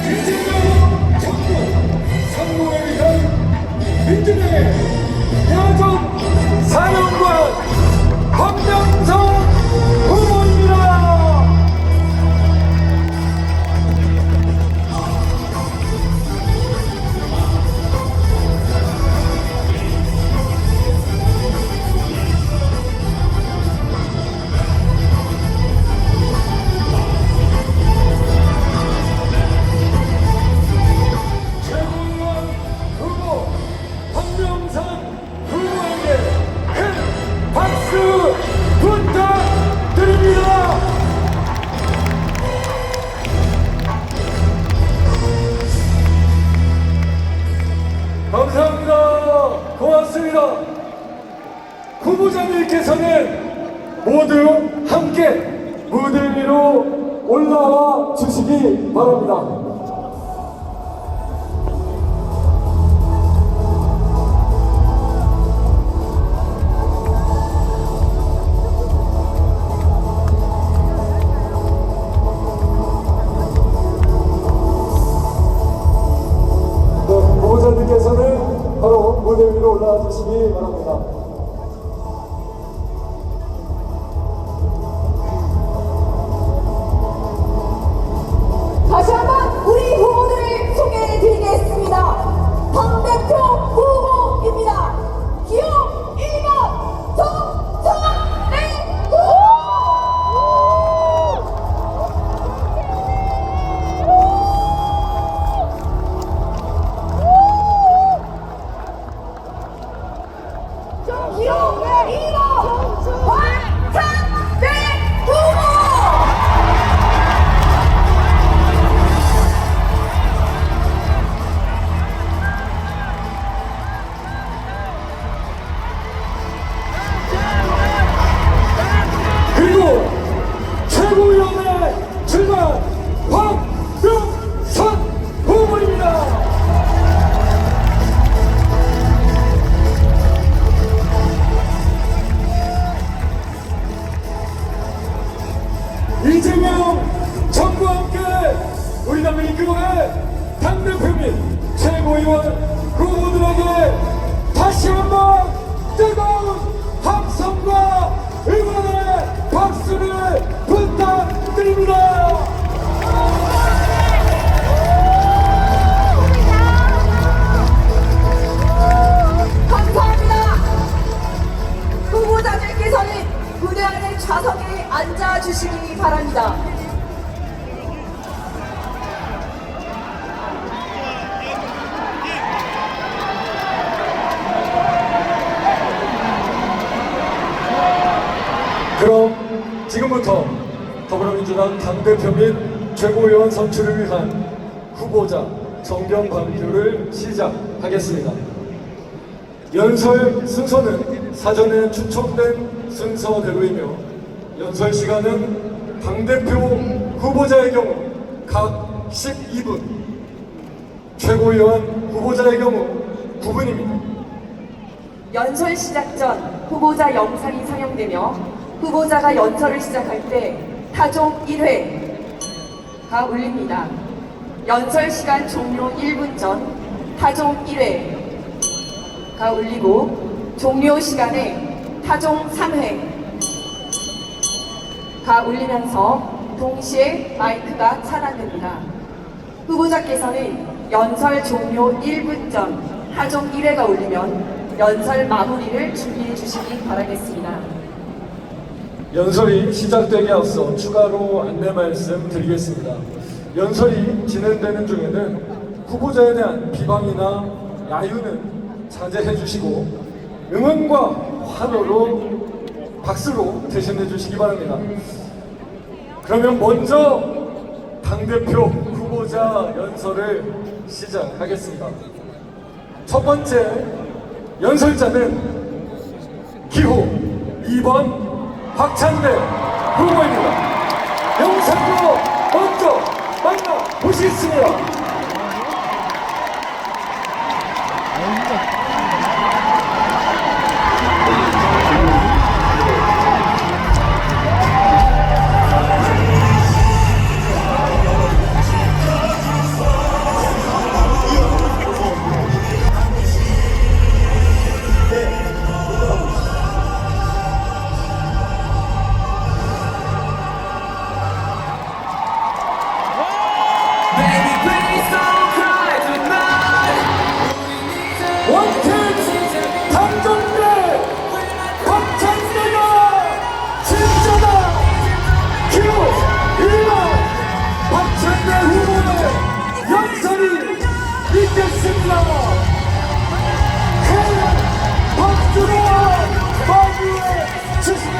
이재명 정부 성공을 위한 민주당의 야전 사령관 황명선 후보입니다. 최고위원 후보 황명선 후보에게 큰 박수 부탁드립니다. 감사합니다. 고맙습니다. 후보자님께서는 모두 함께 무대 위로 올라와 주시기 바랍니다. 후보자님께서는 바로 무대 위로 올라와 주시기 바랍니다. 다시 한번 이재명 정부와 함께 우리 당을 이끌어갈 당대표 및 최고위원 후보들에게 다시 한번 뜨거운 함성과 응원의 박수를 부탁드립니다. 감사합니다. 후보자들께서는 무대 안에 좌석에 앉아주시기 바랍니다. 그럼 지금부터 더불어민주당 당대표 및 최고위원 선출을 위한 후보자 정경 발표를 시작하겠습니다. 연설 순서는 사전에 추첨된 순서대로이며 연설 시간은 당대표 후보자의 경우 각 12분, 최고위원 후보자의 경우 9분입니다. 연설 시작 전 후보자 영상이 상영되며 후보자가 연설을 시작할 때 타종 1회가 울립니다. 연설 시간 종료 1분 전 타종 1회가 울리고 종료 시간에 타종 3회가 울리면서 동시에 마이크가 차단됩니다. 후보자께서는 연설 종료 1분 전 타종 1회가 울리면 연설 마무리를 준비해 주시기 바라겠습니다. 연설이 시작되기 앞서 추가로 안내 말씀 드리겠습니다. 연설이 진행되는 중에는 후보자에 대한 비방이나 야유는 자제해 주시고 응원과 환호로 박수로 대신해 주시기 바랍니다. 그러면 먼저 당대표 후보자 연설을 시작하겠습니다. 첫 번째 연설자는 기호 2번 박찬대 후보입니다. 영상으로 먼저 만나보시겠습니다. 원팀 당정대 박찬대가 진짜다. 기호 1번 박찬대 후보의 연설이 있겠습니다. 큰 박수로 맞이해 주시기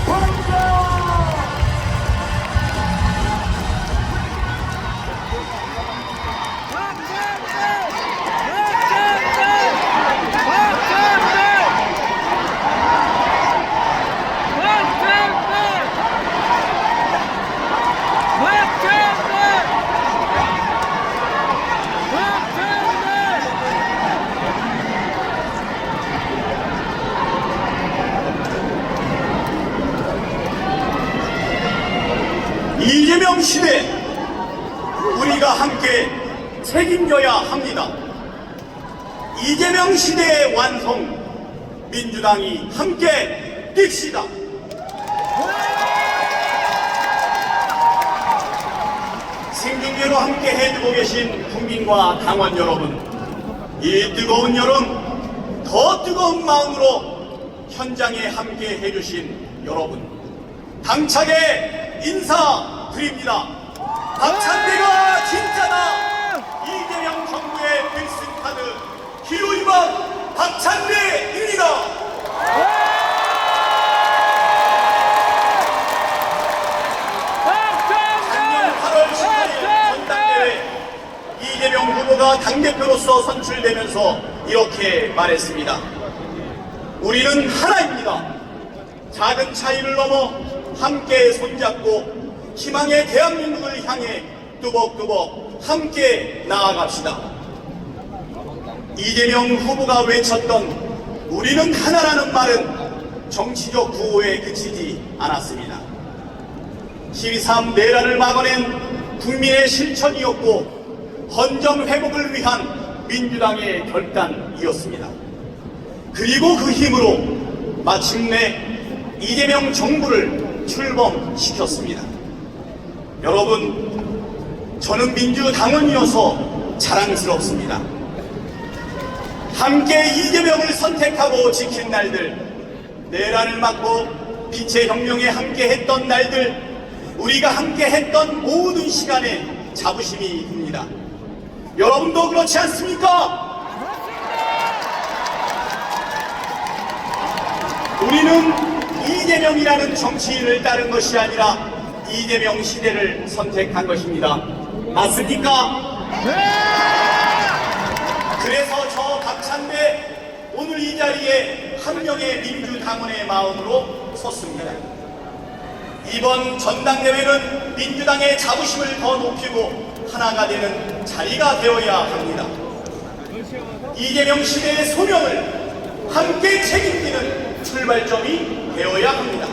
바랍니다. 이재명 시대 우리가 함께 책임져야 합니다. 이재명 시대의 완성 민주당이 함께 뜁시다. 생중계로 함께 해주고 계신 국민과 당원 여러분, 이 뜨거운 여름 더 뜨거운 마음으로 현장에 함께 해주신 여러분, 당차게 인사드립니다. 박찬대가 진짜다. 이재명 정부의 필승카드 기호 2번 박찬대입니다. 작년 8월 18일 전당대회 이재명 후보가 당대표로서 선출되면서 이렇게 말했습니다. 우리는 하나입니다. 작은 차이를 넘어 함께 손잡고 희망의 대한민국을 향해 뚜벅뚜벅 함께 나아갑시다. 이재명 후보가 외쳤던 우리는 하나라는 말은 정치적 구호에 그치지 않았습니다. 12.3 내란을 막아낸 국민의 실천이었고 헌정 회복을 위한 민주당의 결단이었습니다. 그리고 그 힘으로 마침내 이재명 정부를 출범시켰습니다. 여러분, 저는 민주당원이어서 자랑스럽습니다. 함께 이재명을 선택하고 지킨 날들, 내란을 막고 빛의 혁명에 함께 했던 날들, 우리가 함께 했던 모든 시간에 자부심이 듭니다. 여러분도 그렇지 않습니까? 우리는 이재명이라는 정치인을 따른 것이 아니라 이재명 시대를 선택한 것입니다. 맞습니까? 그래서 저 박찬대 오늘 이 자리에 한 명의 민주당원의 마음으로 섰습니다. 이번 전당대회는 민주당의 자부심을 더 높이고 하나가 되는 자리가 되어야 합니다. 이재명 시대의 소명을 함께 책임지는 출발점이 되어야 합니다.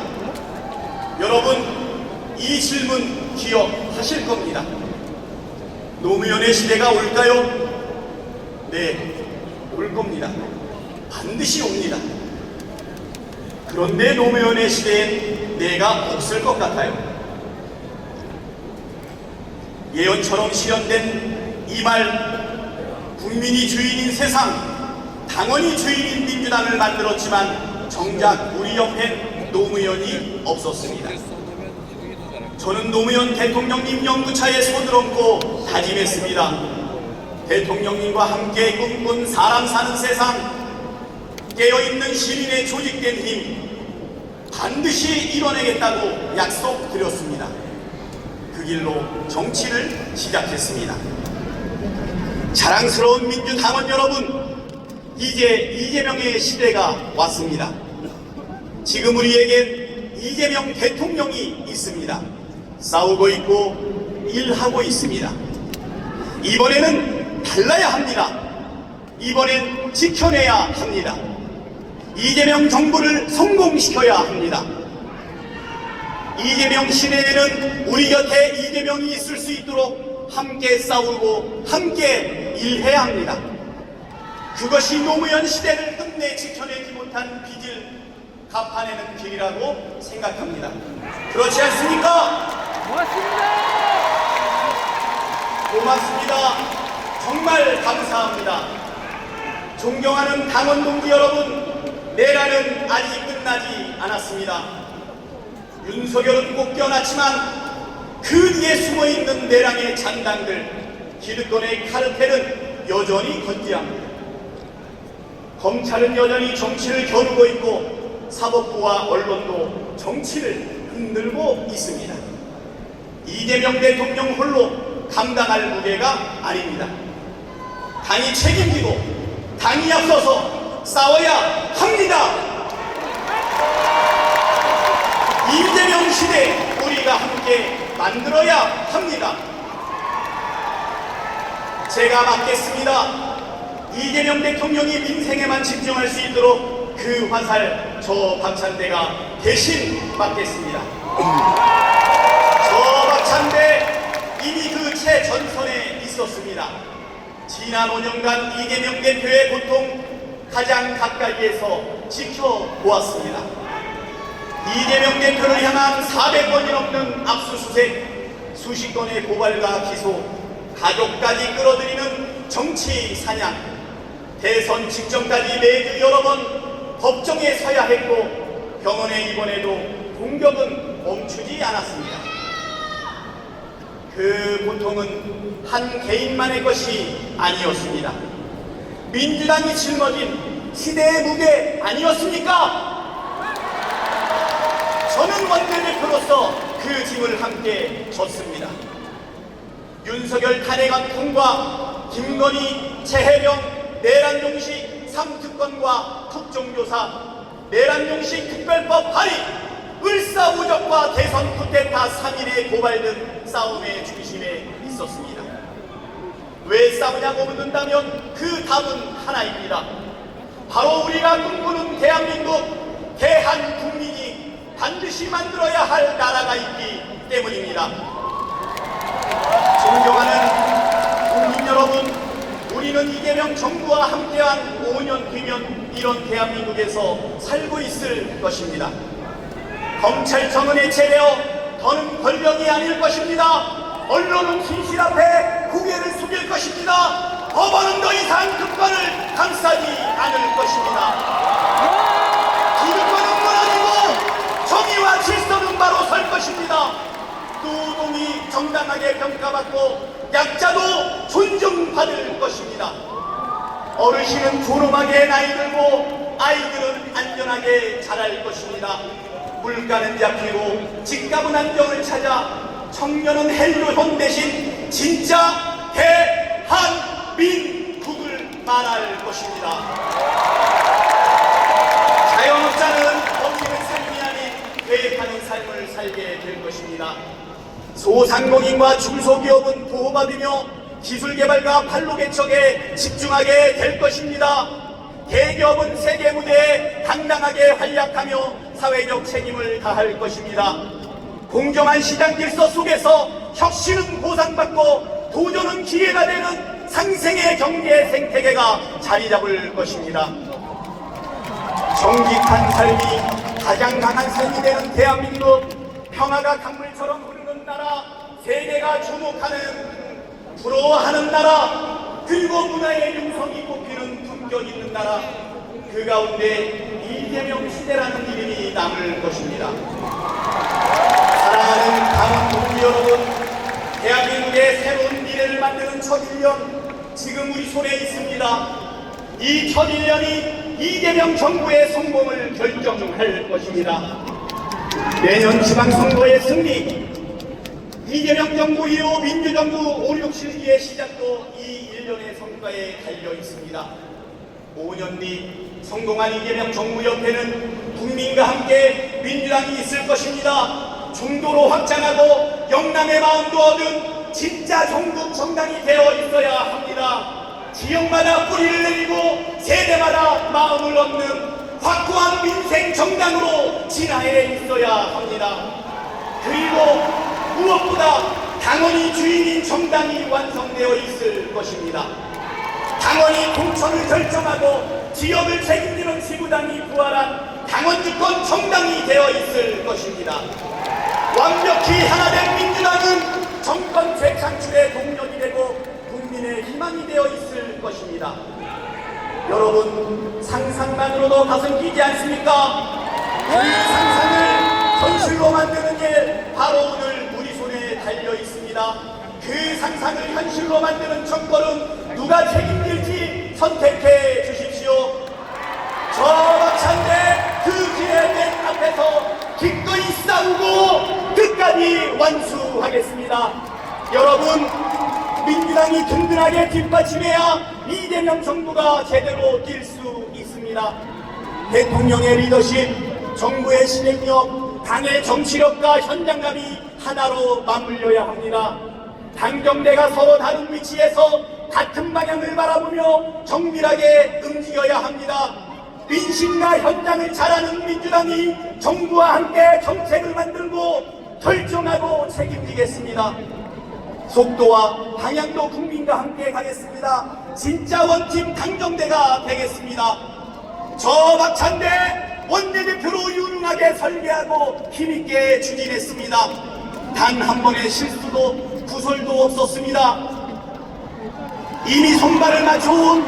여러분, 이 질문 기억하실 겁니다. 노무현의 시대가 올까요? 네, 올 겁니다. 반드시 옵니다. 그런데 노무현의 시대엔 내가 없을 것 같아요. 예언처럼 실현된 이 말, 국민이 주인인 세상, 당원이 주인인 민주당을 만들었지만 정작 우리 옆엔 노무현이 없었습니다. 저는 노무현 대통령님 연구차에 손을 얹고 다짐했습니다. 대통령님과 함께 꿈꾼 사람 사는 세상, 깨어있는 시민의 조직된 힘 반드시 이뤄내겠다고 약속드렸습니다. 그 길로 정치를 시작했습니다. 자랑스러운 민주당원 여러분, 이제 이재명의 시대가 왔습니다. 지금 우리에겐 이재명 대통령이 있습니다. 싸우고 있고 일하고 있습니다. 이번에는 달라야 합니다. 이번엔 지켜내야 합니다. 이재명 정부를 성공시켜야 합니다. 이재명 시대에는 우리 곁에 이재명이 있을 수 있도록 함께 싸우고 함께 일해야 합니다. 그것이 노무현 시대를 끝내 지켜내지 못한 빚을 갚아내는 길이라고 생각합니다. 그렇지 않습니까? 고맙습니다. 정말 감사합니다. 존경하는 당원 동지 여러분, 내란은 아직 끝나지 않았습니다. 윤석열은 꼭 껴놨지만 그 뒤에 숨어있는 내란의 잔당들, 기득권의 카르텔은 여전히 건재합니다. 검찰은 여전히 정치를 겨루고 있고 사법부와 언론도 정치를 흔들고 있습니다. 이재명 대통령 홀로 감당할 무게가 아닙니다. 당이 책임지고 당이 앞서서 싸워야 합니다. 이재명 시대 우리가 함께 만들어야 합니다. 제가 맡겠습니다. 이재명 대통령이 민생에만 집중할 수 있도록 그 화살 저 박찬대가 대신 맡겠습니다. 저 박찬대 이미 그 최전선에 있었습니다. 지난 5년간 이재명 대표의 고통 가장 가까이에서 지켜보았습니다. 이재명 대표를 향한 400건이 넘는 압수수색, 수십 건의 고발과 기소, 가족까지 끌어들이는 정치 사냥, 대선 직전까지 매주 여러 번 법정에 서야 했고 병원에 입원해도 공격은 멈추지 않았습니다. 그 고통은 한 개인만의 것이 아니었습니다. 민주당이 짊어진 시대의 무게 아니었습니까? 저는 원내대표로서 그 짐을 함께 졌습니다. 윤석열 탄핵안 통과, 김건희, 최혜령, 내란용식 3특권과 국정조사, 내란용식 특별법 발의, 을사오적과 대선 쿠데타 3일의 고발 등 싸움의 중심에 있었습니다. 왜 싸우냐고 묻는다면 그 답은 하나입니다. 바로 우리가 꿈꾸는 대한민국, 대한 국민이 반드시 만들어야 할 나라가 있기 때문입니다. 때문입니다. 존경하는 국민 여러분, 우리는 이재명 정부와 함께한 5년 뒤면 이런 대한민국에서 살고 있을 것입니다. 검찰청은 해체되어 더는 권력이 아닐 것입니다. 언론은 진실 앞에 고개를 숙일 것입니다. 법원은 더 이상 특권을 감싸지 않을 것입니다. 기득권은 무너지고 정의와 질서는 바로 설 것입니다. 노동이 정당하게 평가받고 약자도 존중받을 것입니다. 어르신은 존엄하게 나이 들고 아이들은 안전하게 자랄 것입니다. 물가는 잡히고 집값은 안정을 찾아 청년은 헬로혼 대신 진짜 대한민국을 말할 것입니다. 자영업자는 버티는 삶이 아닌 계획하는 삶을 살게 될 것입니다. 소상공인과 중소기업은 보호받으며 기술개발과 판로개척에 집중하게 될 것입니다. 대기업은 세계 무대에 당당하게 활약하며 사회적 책임을 다할 것입니다. 공정한 시장 질서 속에서 혁신은 보상받고 도전은 기회가 되는 상생의 경제 생태계가 자리 잡을 것입니다. 정직한 삶이 가장 강한 삶이 되는 대한민국, 평화가 강물처럼 흐르는 나라, 세계가 주목하는 부러워하는 나라, 그리고 문화의 융성이 꼽히는 품격 있는 나라, 그 가운데 이재명 시대라는 이름이 남을 것입니다. 사랑하는 강원 동지 여러분, 대한민국의 새로운 미래를 만드는 첫 1년 지금 우리 손에 있습니다. 이 첫 1년이 이재명 정부의 성공을 결정할 것입니다. 내년 지방선거의 승리, 이재명 정부 이후 민주정부 5, 6, 7기의 시작도 이 1년의 성과에 달려 있습니다. 5년 뒤 성공한 이재명 정부 옆에는 국민과 함께 민주당이 있을 것입니다. 중도로 확장하고 영남의 마음도 얻은 진짜 전국 정당이 되어 있어야 합니다. 지역마다 뿌리를 내리고 세대마다 마음을 얻는 확고한 민생 정당으로 진화해 있어야 합니다. 그리고 무엇보다 당원이 주인인 정당이 완성되어 있을 것입니다. 당원이 공천을 결정하고 지역을 책임지는 지구당이 부활한 당원주권 정당이 되어 있을 것입니다. 완벽히 하나된 민주당은 정권 재창출의 동력이 되고 국민의 희망이 되어 있을 것입니다. 여러분, 상상만으로도 가슴 뛰지 않습니까? 그 상상을 현실로 만드는 일, 바로 오늘 우리 손에 달려 있습니다. 그 상상을 현실로 만드는 정권은 누가 책임질지 선택해 주십시오. 저 막찬대 그 길의 맨 앞에서 기꺼이 싸우고 끝까지 완수하겠습니다. 여러분, 민주당이 든든하게 뒷받침해야 이재명 정부가 제대로 뛸 수 있습니다. 대통령의 리더십, 정부의 실행력, 당의 정치력과 현장감이 하나로 맞물려야 합니다. 당정대가 서로 다른 위치에서 같은 방향을 바라보며 정밀하게 움직여야 합니다. 민심과 현장을 잘 아는 민주당이 정부와 함께 정책을 만들고 결정하고 책임지겠습니다. 속도와 방향도 국민과 함께 가겠습니다. 진짜 원팀 당정대가 되겠습니다. 저 박찬대 원내대표로 유능하게 설계하고 힘있게 추진했습니다. 단 한 번의 실수도 구설도 없었습니다. 이미 손발을 맞춰온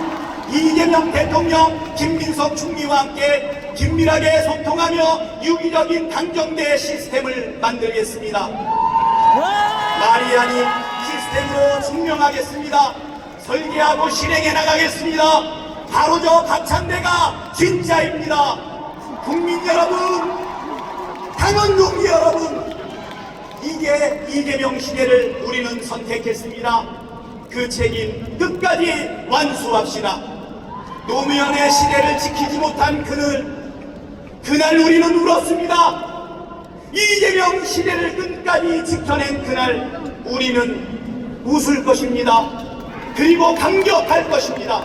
이재명 대통령, 김민석 총리와 함께 긴밀하게 소통하며 유기적인 당정대 시스템을 만들겠습니다. 말이 아닌 시스템으로 증명하겠습니다. 설계하고 실행해 나가겠습니다. 바로 저 박찬대가 진짜입니다. 국민 여러분, 당원 동지 여러분, 이게 이재명 시대를 우리는 선택했습니다. 그 책임 끝까지 완수합시다. 노무현의 시대를 지키지 못한 그날 우리는 울었습니다. 이재명 시대를 끝까지 지켜낸 그날 우리는 웃을 것입니다. 그리고 감격할 것입니다.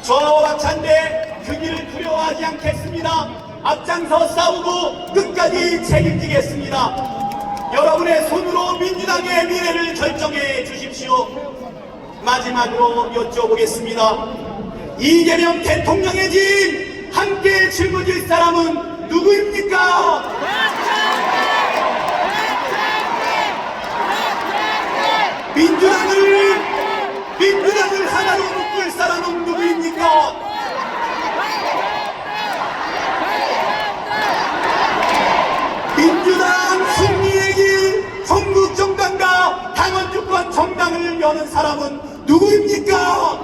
저 박찬대 그 길을 두려워하지 않겠습니다. 앞장서 싸우고 끝까지 책임지겠습니다. 여러분의 손으로 민주당의 미래를 결정해 주십시오. 마지막으로 여쭤보겠습니다. 이재명 대통령의 짐 함께 짊어질 사람은 누구입니까? 민주당을 하나로 묶을 사람은 누구입니까? 민주당 승리의 길 전국 정당과 당원 주권 정당을 여는 사람은 누구입니까?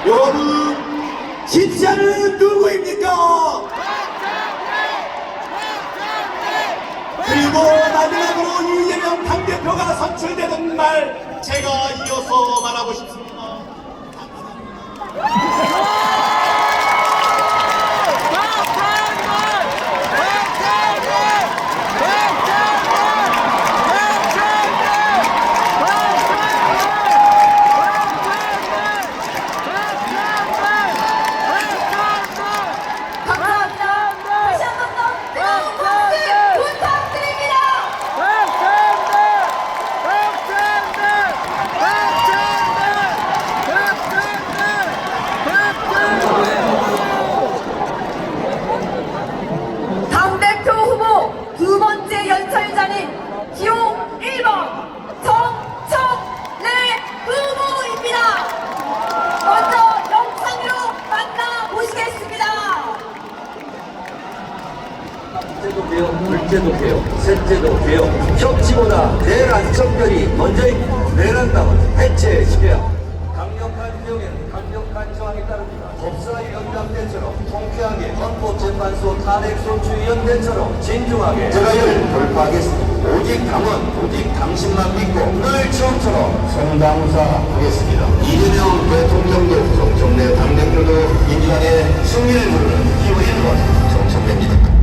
여러분, 진짜는 누구입니까? 그리고 마지막으로 이재명 당대표가 선출되는 날 제가 이어서 말하고 싶습니다. 당대표 후보 두 번째 연설자는 기호 1번 정청래 후보입니다. 먼저 영상으로 만나보시겠습니다. 첫째도 개혁, 둘째도 개혁, 셋째도 개혁. 협치보다 내란정결이 먼저입니다. 내란당은 해체시켜야 강력한 기업에는 강력한 저항이 따릅니다. 법사위원장 때처럼 통쾌하게 헌법재판소 탄핵소추위원회처럼 진중하게 제가를 돌파하겠습니다. 오직 당원, 오직 당신만 믿고 오늘 처음처럼 성당사 하겠습니다. 이재명 대통령도 정청래 당대표도 민주당의 승리를 부르는 기호 1번 정청래입니다.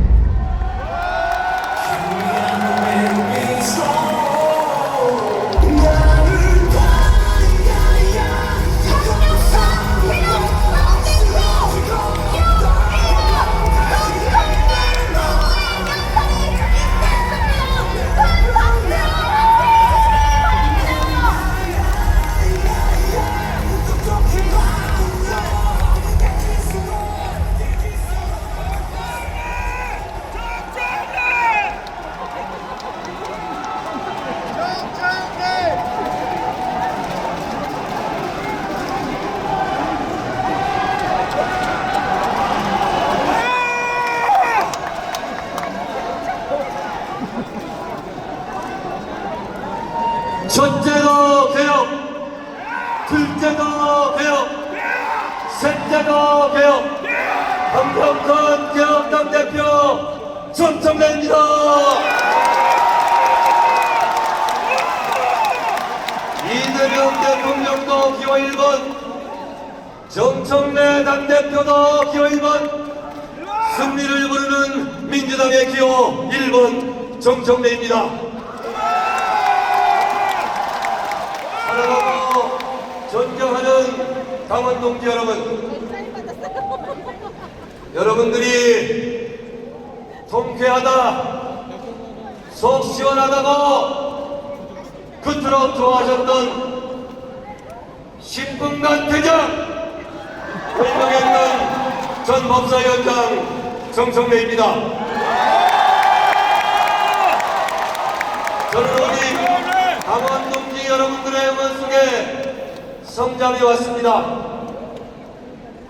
첫째도 개혁, 둘째도 개혁, 셋째도 개혁, 강력한 개혁당 대표 정청래입니다. 이재명 대통령도 기호 1번, 정청래 당대표도 기호 1번, 승리를 부르는 민주당의 기호 1번 정청래입니다. 사랑하고 존경하는 당원 동지 여러분, 여러분들이 통쾌하다, 속 시원하다고 그토록 좋아하셨던 10분간 대장 별명에 있는 전 법사위원장 정청래입니다. 저는 우리 당원 동지 여러분들의 응원 속에 성장해 왔습니다.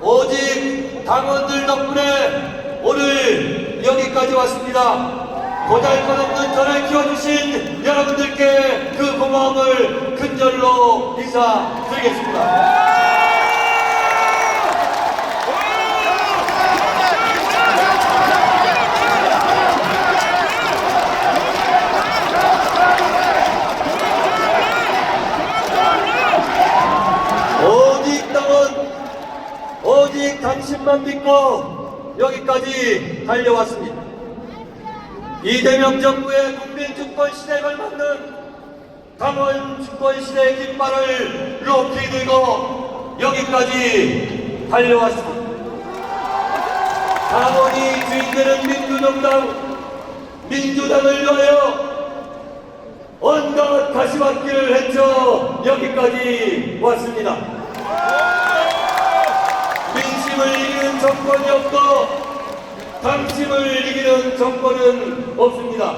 오직 당원들 덕분에 오늘 여기까지 왔습니다. 보잘것없는 저를 키워주신 여러분들께 그 고마움을 큰절로 인사드리겠습니다. 오직 당신만 믿고 여기까지 달려왔습니다. 이재명 정부의 국민 주권 시대에 걸맞는 당원 주권 시대의 깃발을 높이 들고 여기까지 달려왔습니다. 당원이 주인되는 민주당을 위하여 온갖 가시밭길을 헤쳐 여기까지 왔습니다. 민심을 이기는 정권이 없고 당심을 이기는 정권은 없습니다.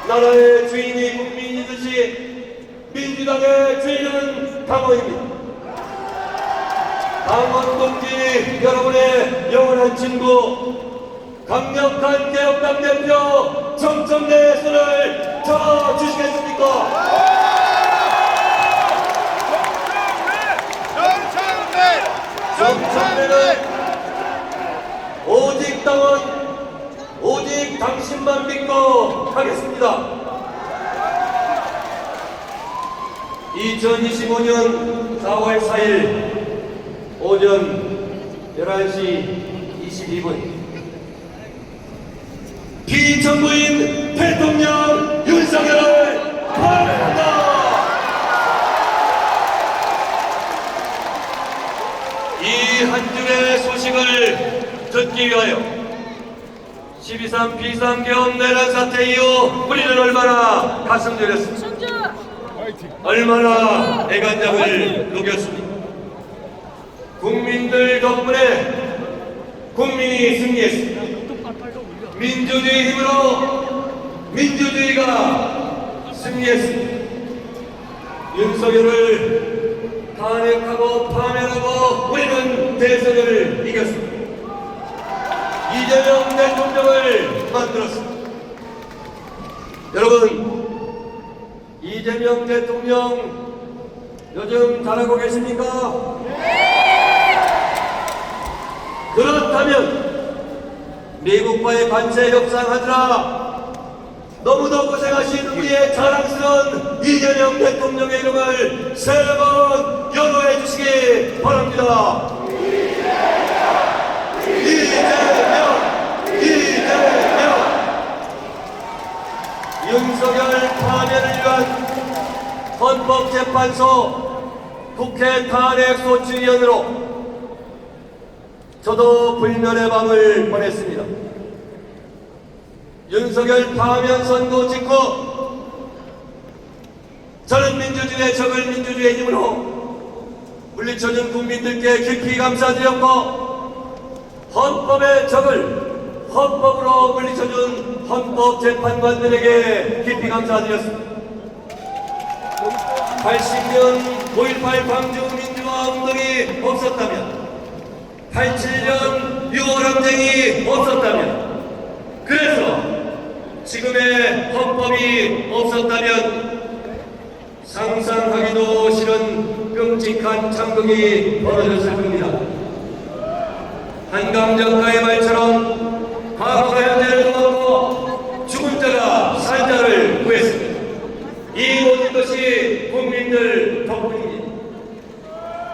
나라의 주인이 국민이듯이 민주당의 주인은 당원입니다. 당원 동지 여러분의 영원한 친구, 강력한 개혁당 대표 정청래 손을 잡아주시겠습니까? 정청래는 오직 당원, 오직 당신만 믿고 하겠습니다. 2025년 4월 4일 오전 11시 22분 피청구인 대통령 윤석열을 환영한다. 이 한 줄의 소식을 듣기 위하여 12.3 비상계엄 내란 사태 이후 우리는 얼마나 가슴 졸였습니까? 얼마나 애간장을 녹였습니까? 국민들 덕분에 국민이 승리했습니다. 민주주의 힘으로 민주주의가 승리했습니다. 윤석열을 탄핵하고 파면하고 우리는 대선을 이겼습니다. 이재명 대통령을 만들었습니다. 여러분, 이재명 대통령 요즘 잘하고 계십니까? 그렇다면 미국과의 관세 협상하느라 너무도 고생하신 우리의 자랑스러운 이재명 대통령의 이름을 세 번 연호해 주시기 바랍니다. 이재명! 윤석열 파면을 위한 헌법재판소 국회 탄핵소추위원으로 저도 불면의 밤을 보냈습니다. 윤석열 파면 선고 직후 저는 민주주의의 적을 민주주의의 힘으로 물리쳐준 국민들께 깊이 감사드렸고 헌법의 적을 헌법으로 물리쳐준 헌법재판관들에게 깊이 감사드렸습니다. 80년 5.18 광주 민주화 운동이 없었다면 87년 6월 항쟁이 없었다면 그래서 지금의 헌법이 없었다면 상상하기도 싫은 끔찍한 참극이 벌어졌을 겁니다. 한강정가의 말처럼 과거가 현재를 도왔고 죽은 자가 살자를 구했습니다. 이 모든 것이 국민들 덕분입니다.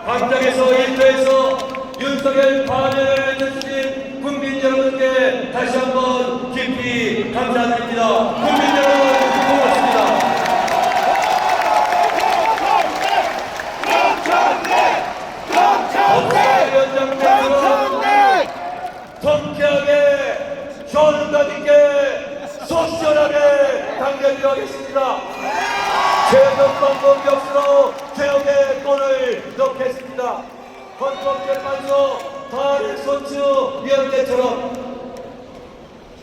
광장에서 일터에서 윤석열 파면을 해주신 국민 여러분께 다시 한번 깊이 감사드립니다. 국민 여러분 고맙습니다. 법사위원장님은 통쾌하게 효능감 있게 소시원하게 당겨드리겠습니다. 최전방법 격수로 개혁의 골을 넣겠습니다. 헌법재판소 탄핵소추위원회처럼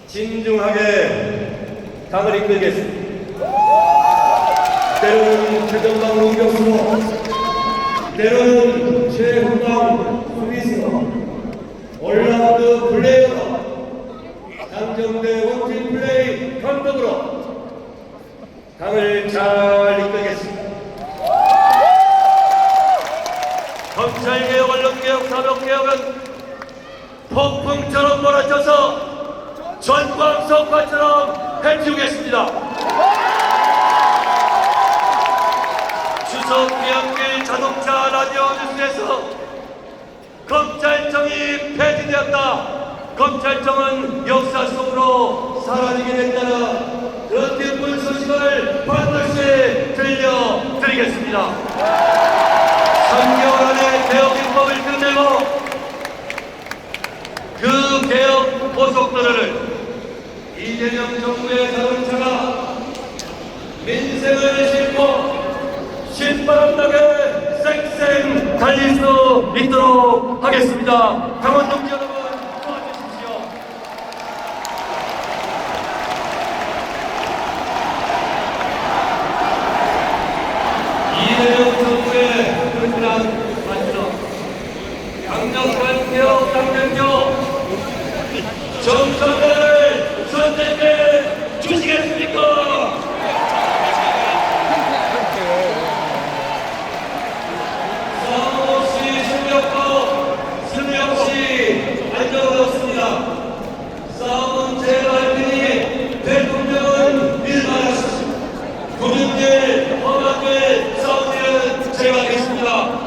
진중하게 당을 이끌겠습니다. 때로는 최전방 공격수로, 때로는 최후방 수비수로, 올라운드 플레이어로, 당정대 원팀 플레이 감독으로 당을 잘 이끌겠습니다. 검찰개혁, 언론개혁, 사법개혁은 폭풍처럼 몰아쳐서 전광석화처럼 해치우겠습니다. 추석 귀향길 자동차 라디오 뉴스에서 검찰청이 폐지되었다. 검찰청은 역사 속으로 사라지게 된다는 그런 기쁜 소식을 반드시 들려드리겠습니다. 3개월 안에 개혁 입법을 끝내고 그 개혁 고속도로를 이재명 정부의 자동차가 민생을 싣고 신바람나게 쌩쌩 달릴 수 있도록 하겠습니다. 강원 동지 여러분 도와주십시오. 이재명 정부의 불필요한 관점, 강력한 개혁 당정적 정책을 선택해 주시겠습니까? 싸움 없이 승리 없이 안정은 없습니다. 싸움은 제가 할 테니 대통령은 일만하십시오. 국민들 험하게 싸우는 제가 하겠습니다.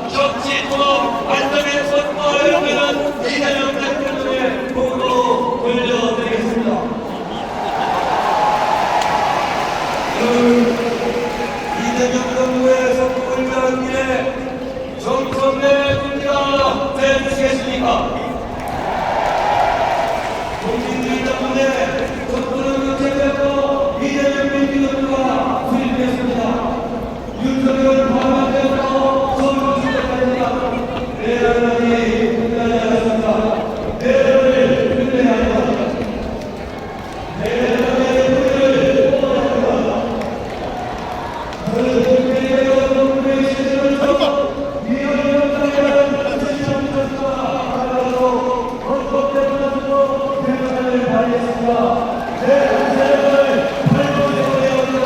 정치 통합 안정의 선거를 위한 이재명 대통령의 공으로 돌려드리겠습니다. 이재명 정부의 성공을 위한 길에 정청래 군대가 되주시겠습니까? 국민들 때문에 정부는 제대로 이재명 민주정부가 수립됐습니다. 윤석열 방한되어서 서울 주택가입니다. 내란이 끝나지 않았습니다. 내란을 끝내야 합니다. 내란의 문을 뽑아야 합니다. 저는 국민의 정부의 시대를 서 미래를 지지하는 것과 하나로 헌법재판소로 대상을 발휘했습니다. 내 정세를 발표해야 합니다.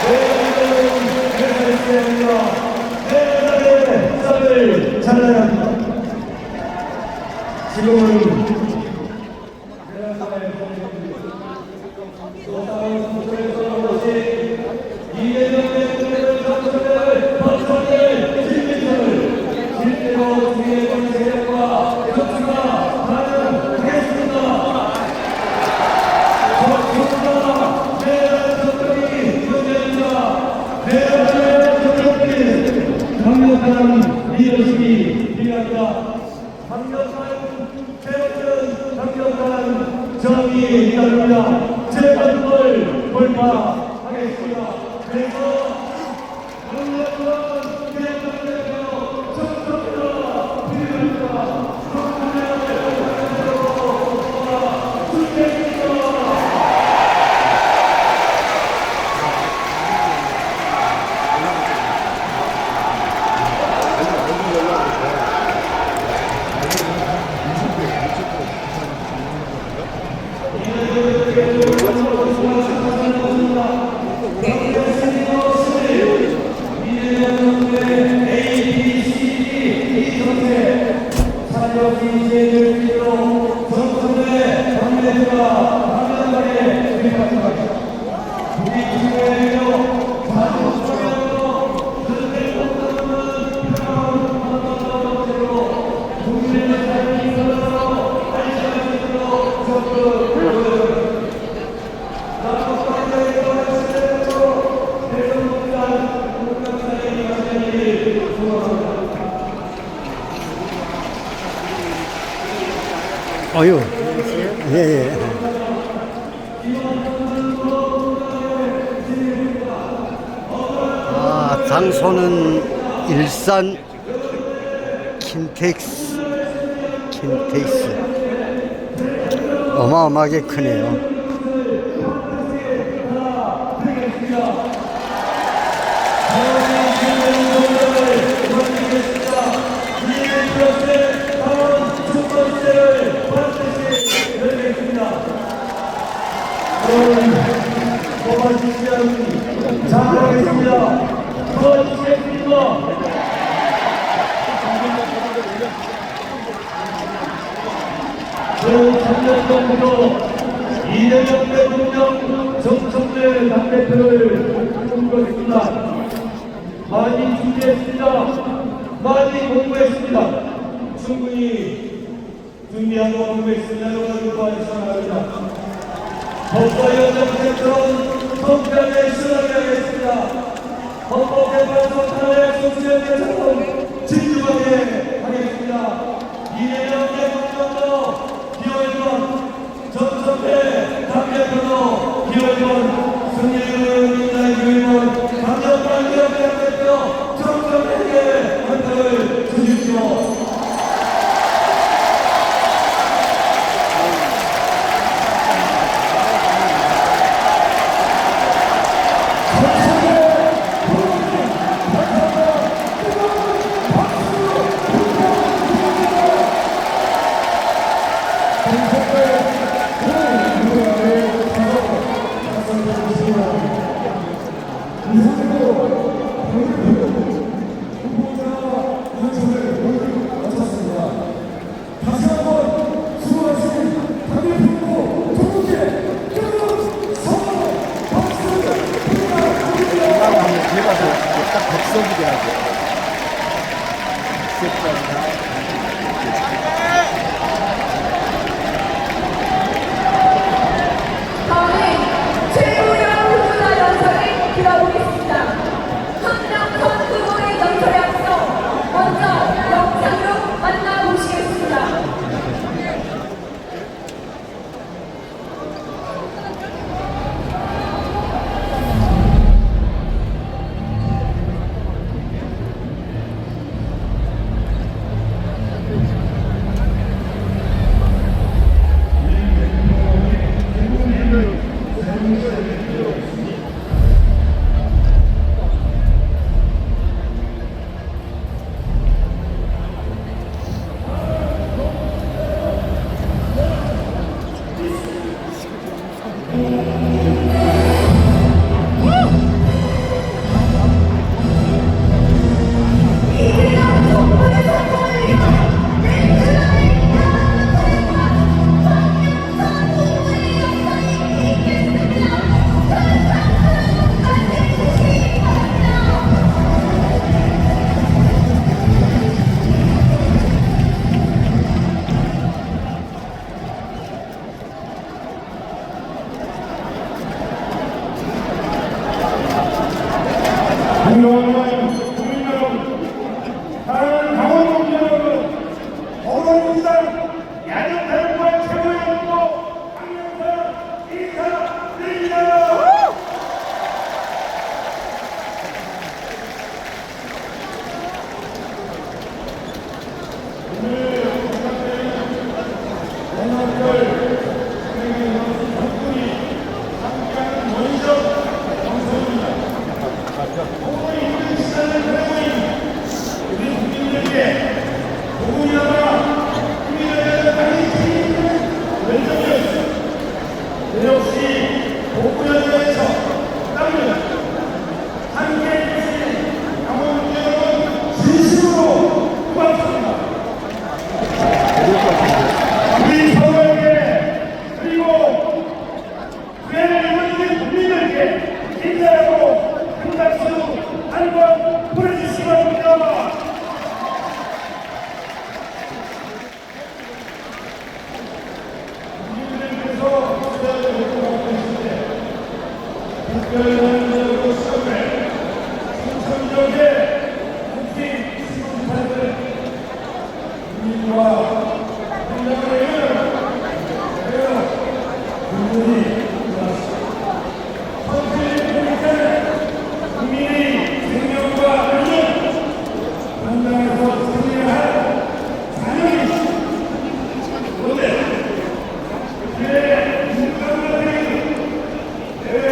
대한민국은 대단했어야 합니다. 대단의 쌀을 잘라야 합니다. 지금은 강력한 리더십이 필요합니다. 강력한 개혁은 강력한 정의에 필요합니다. 제가 그걸 돌파하겠습니다. 그래서 강력한 개혁을 정성으로 필요합니다. 어유, 예. 장소는 일산 킨텍스. 어마어마하게 크네요. 이재명 대통령 정청래 당대표를 꿈꿨습니다. 많이 준비했습니다. 많이 공부했습니다. 충분히 준비하고 공부했습니다. 여러분 도와주시기 법사위원장처럼 성편에 실하게 하겠습니다. 헌법개발소 탄핵 소수연대처럼 진중하게 하겠습니다. 이재명 대통령도 기호일번, 전천대 당대표도 기호일번, 승리의 민주당기호일번, 강력한 기업대표 정청래에게 헌정을 주십시오. 다음은 최고령 후보자 연설을 들어보겠습니다. 한명선 후보의 연설에 앞서 먼저 영상으로 만나보시겠습니다. 국민 여러분, 사랑하는 강원 동지 여러분, 더불어민주당 야당당과 최고의 후보 강영선 인사드립니다. 우리 서로에게 그리고 구애를 이루어진 국민들께 인사하고 큰 박수 한번 보내주시기 바랍니다. 국민들께서 투자를 요구하고 계신데 특별한 시험에 충청지역의 국민 시민사들 국민과 국민의 생명과 안전, 한나라에서 승리할 자녀이 그런데 그의 민주당과 대외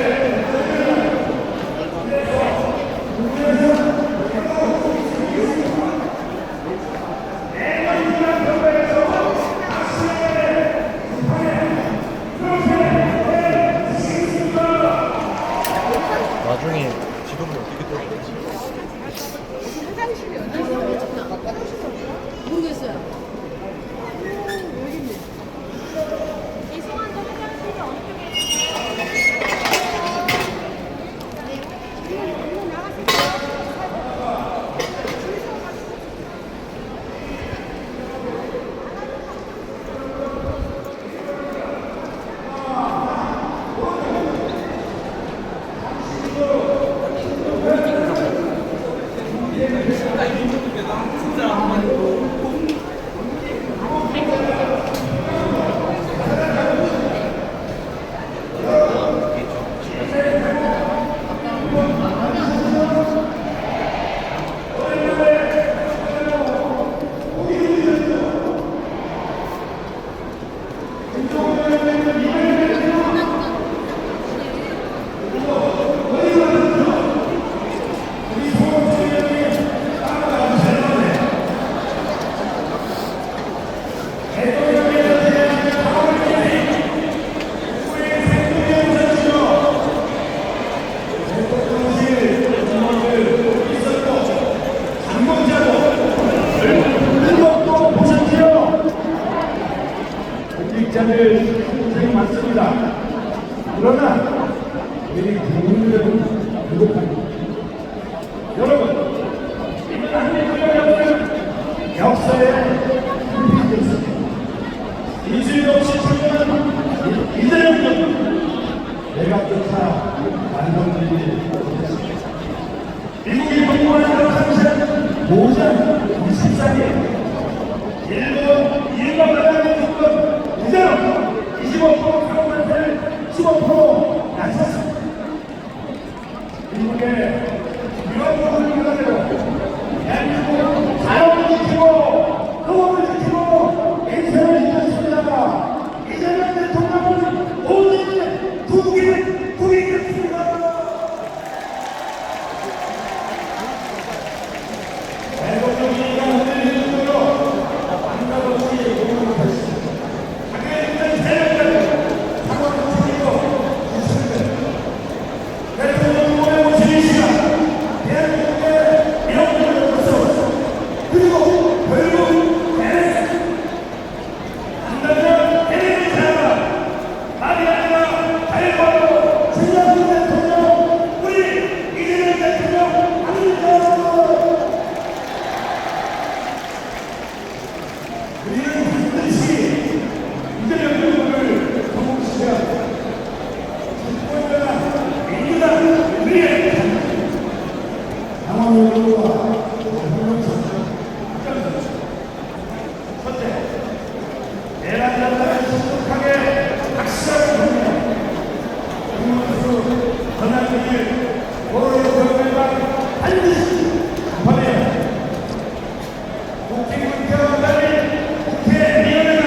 그래서 국민에서 직장을 굉장히 많습니다. 그러나 우리 국민들은 부족합니다. 여러분, 한민국의 역사에 불빛이 있습니다. 이주일 없이 청년은 이재명 내각조차 완성되지 못했습니다. 미국이 공부하는 당시엔 모자 24개 일본 나라의 조건 그대로 25% 가공한테를 15% 낮췄습니다. 미국의 유럽을 그대로 대한민국 자연을 지키고 그것을 지키고 인생을 지켰습니다. 이재명 대통령은 오직 국익이겠습니다. 대통령이 흔들리는 대로 반갑없이 공격했습니다. 당연히 세력들 상황을 지키고 있습니다. 대통령 후보에 오신 시간 대한민국의 미래를 거쳐왔습니다. 그리고 결국 한다면 대립이 잘하라 말이 아니라 달바로 진정한 대통령 우리 이재명 대통령 아닙니다. 우리는 반드시 이재명 정부를 성공시켜야 합니다. 정권과 민주당 우리의 당원 여러분과 첫째, 내란 전단을 성숙하게 확실하게 정리하고 국민수 전환기를 고려의 경우에만 반드시 감안해야 합니다. 국회의원과 달리 국회의원은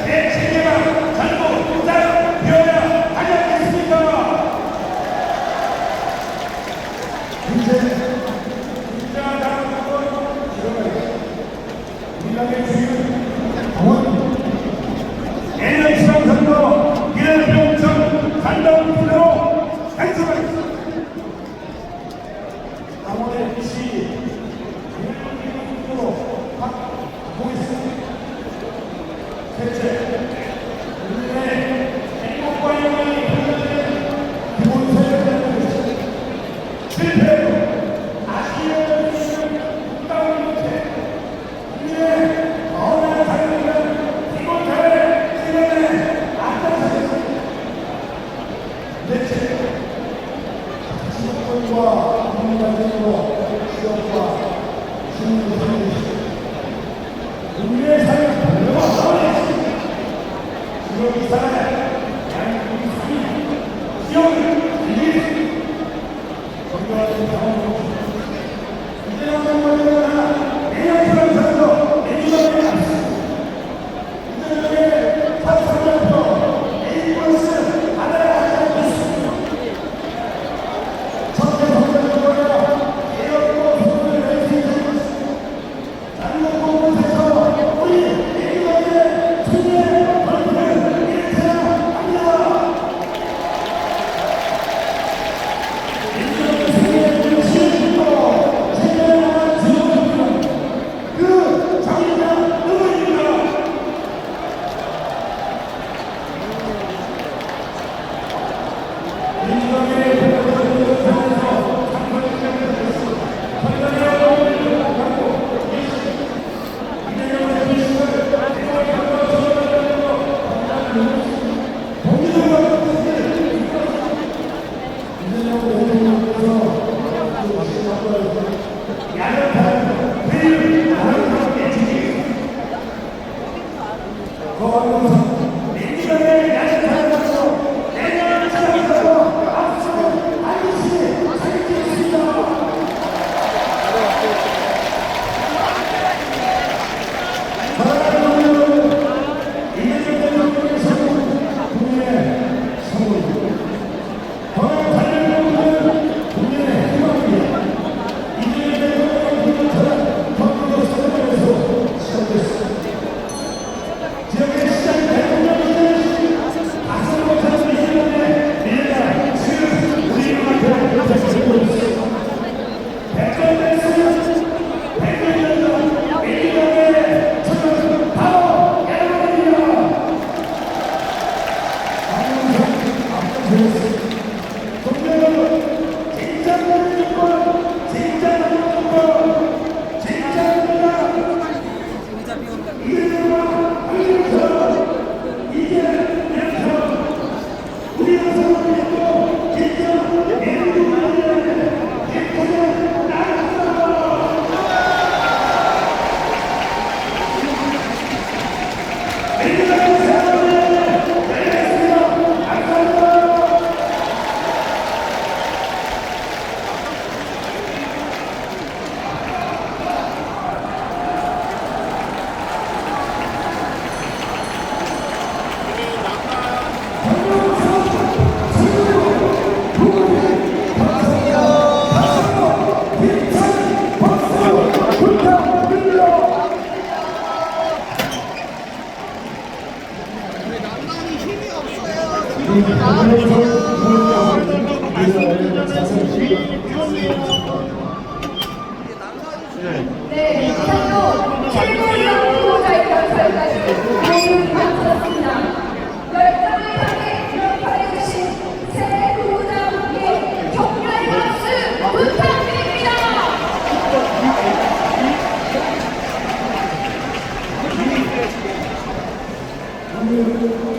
내 체계가 전부 딱 되어야 하지 않겠습니까? 이제 진정한 당원은 들어가겠습니다. 우리당의 주인은 당원입니다. 내년 지방선거 비례대표선 간다운 분으로 결정하겠습니다. 당원의 뜻이 비례대표로 바꾸겠습니다. 셋째, 우리의 행복과 영광이 결정된 기본 세력을 것입니다. 실패로 아쉬운 국가의 못해 우리의 마음의 자유는 기본 사회 실현에 앞장서겠습니다. 넷째, 지역권과 국민관계로 지역과 주민을 살리겠습니다. 우리의 삶을 별로가 나오겠습니다. 지역이 살아야 대한민국이 삽니다. 지역을 이기겠습니다. 정교하신 당원으로 이재명 정부는 내년 지방선거 내년에 앞섰습니다. 이재명의 사상자표 A버스 받아야 하지 않겠습니다. 첫째 선거를 개혁과 소통을 낼 수 있는 것입니다. 남는 곳에서 우리 A버스의 승리의 벌금을 일으켜야 합니다. 그 장인장 누구입니까? 민주당의 대표에서 상권을 했습니다. 선거를 갖고 이재명 대표님을 네, 이상으로 최고위원 후보자의 결사까지 모두 마쳤습니다. 열정을 향해 역할해주신 새 후보자분께 격려의 박수 부탁드립니다. 네.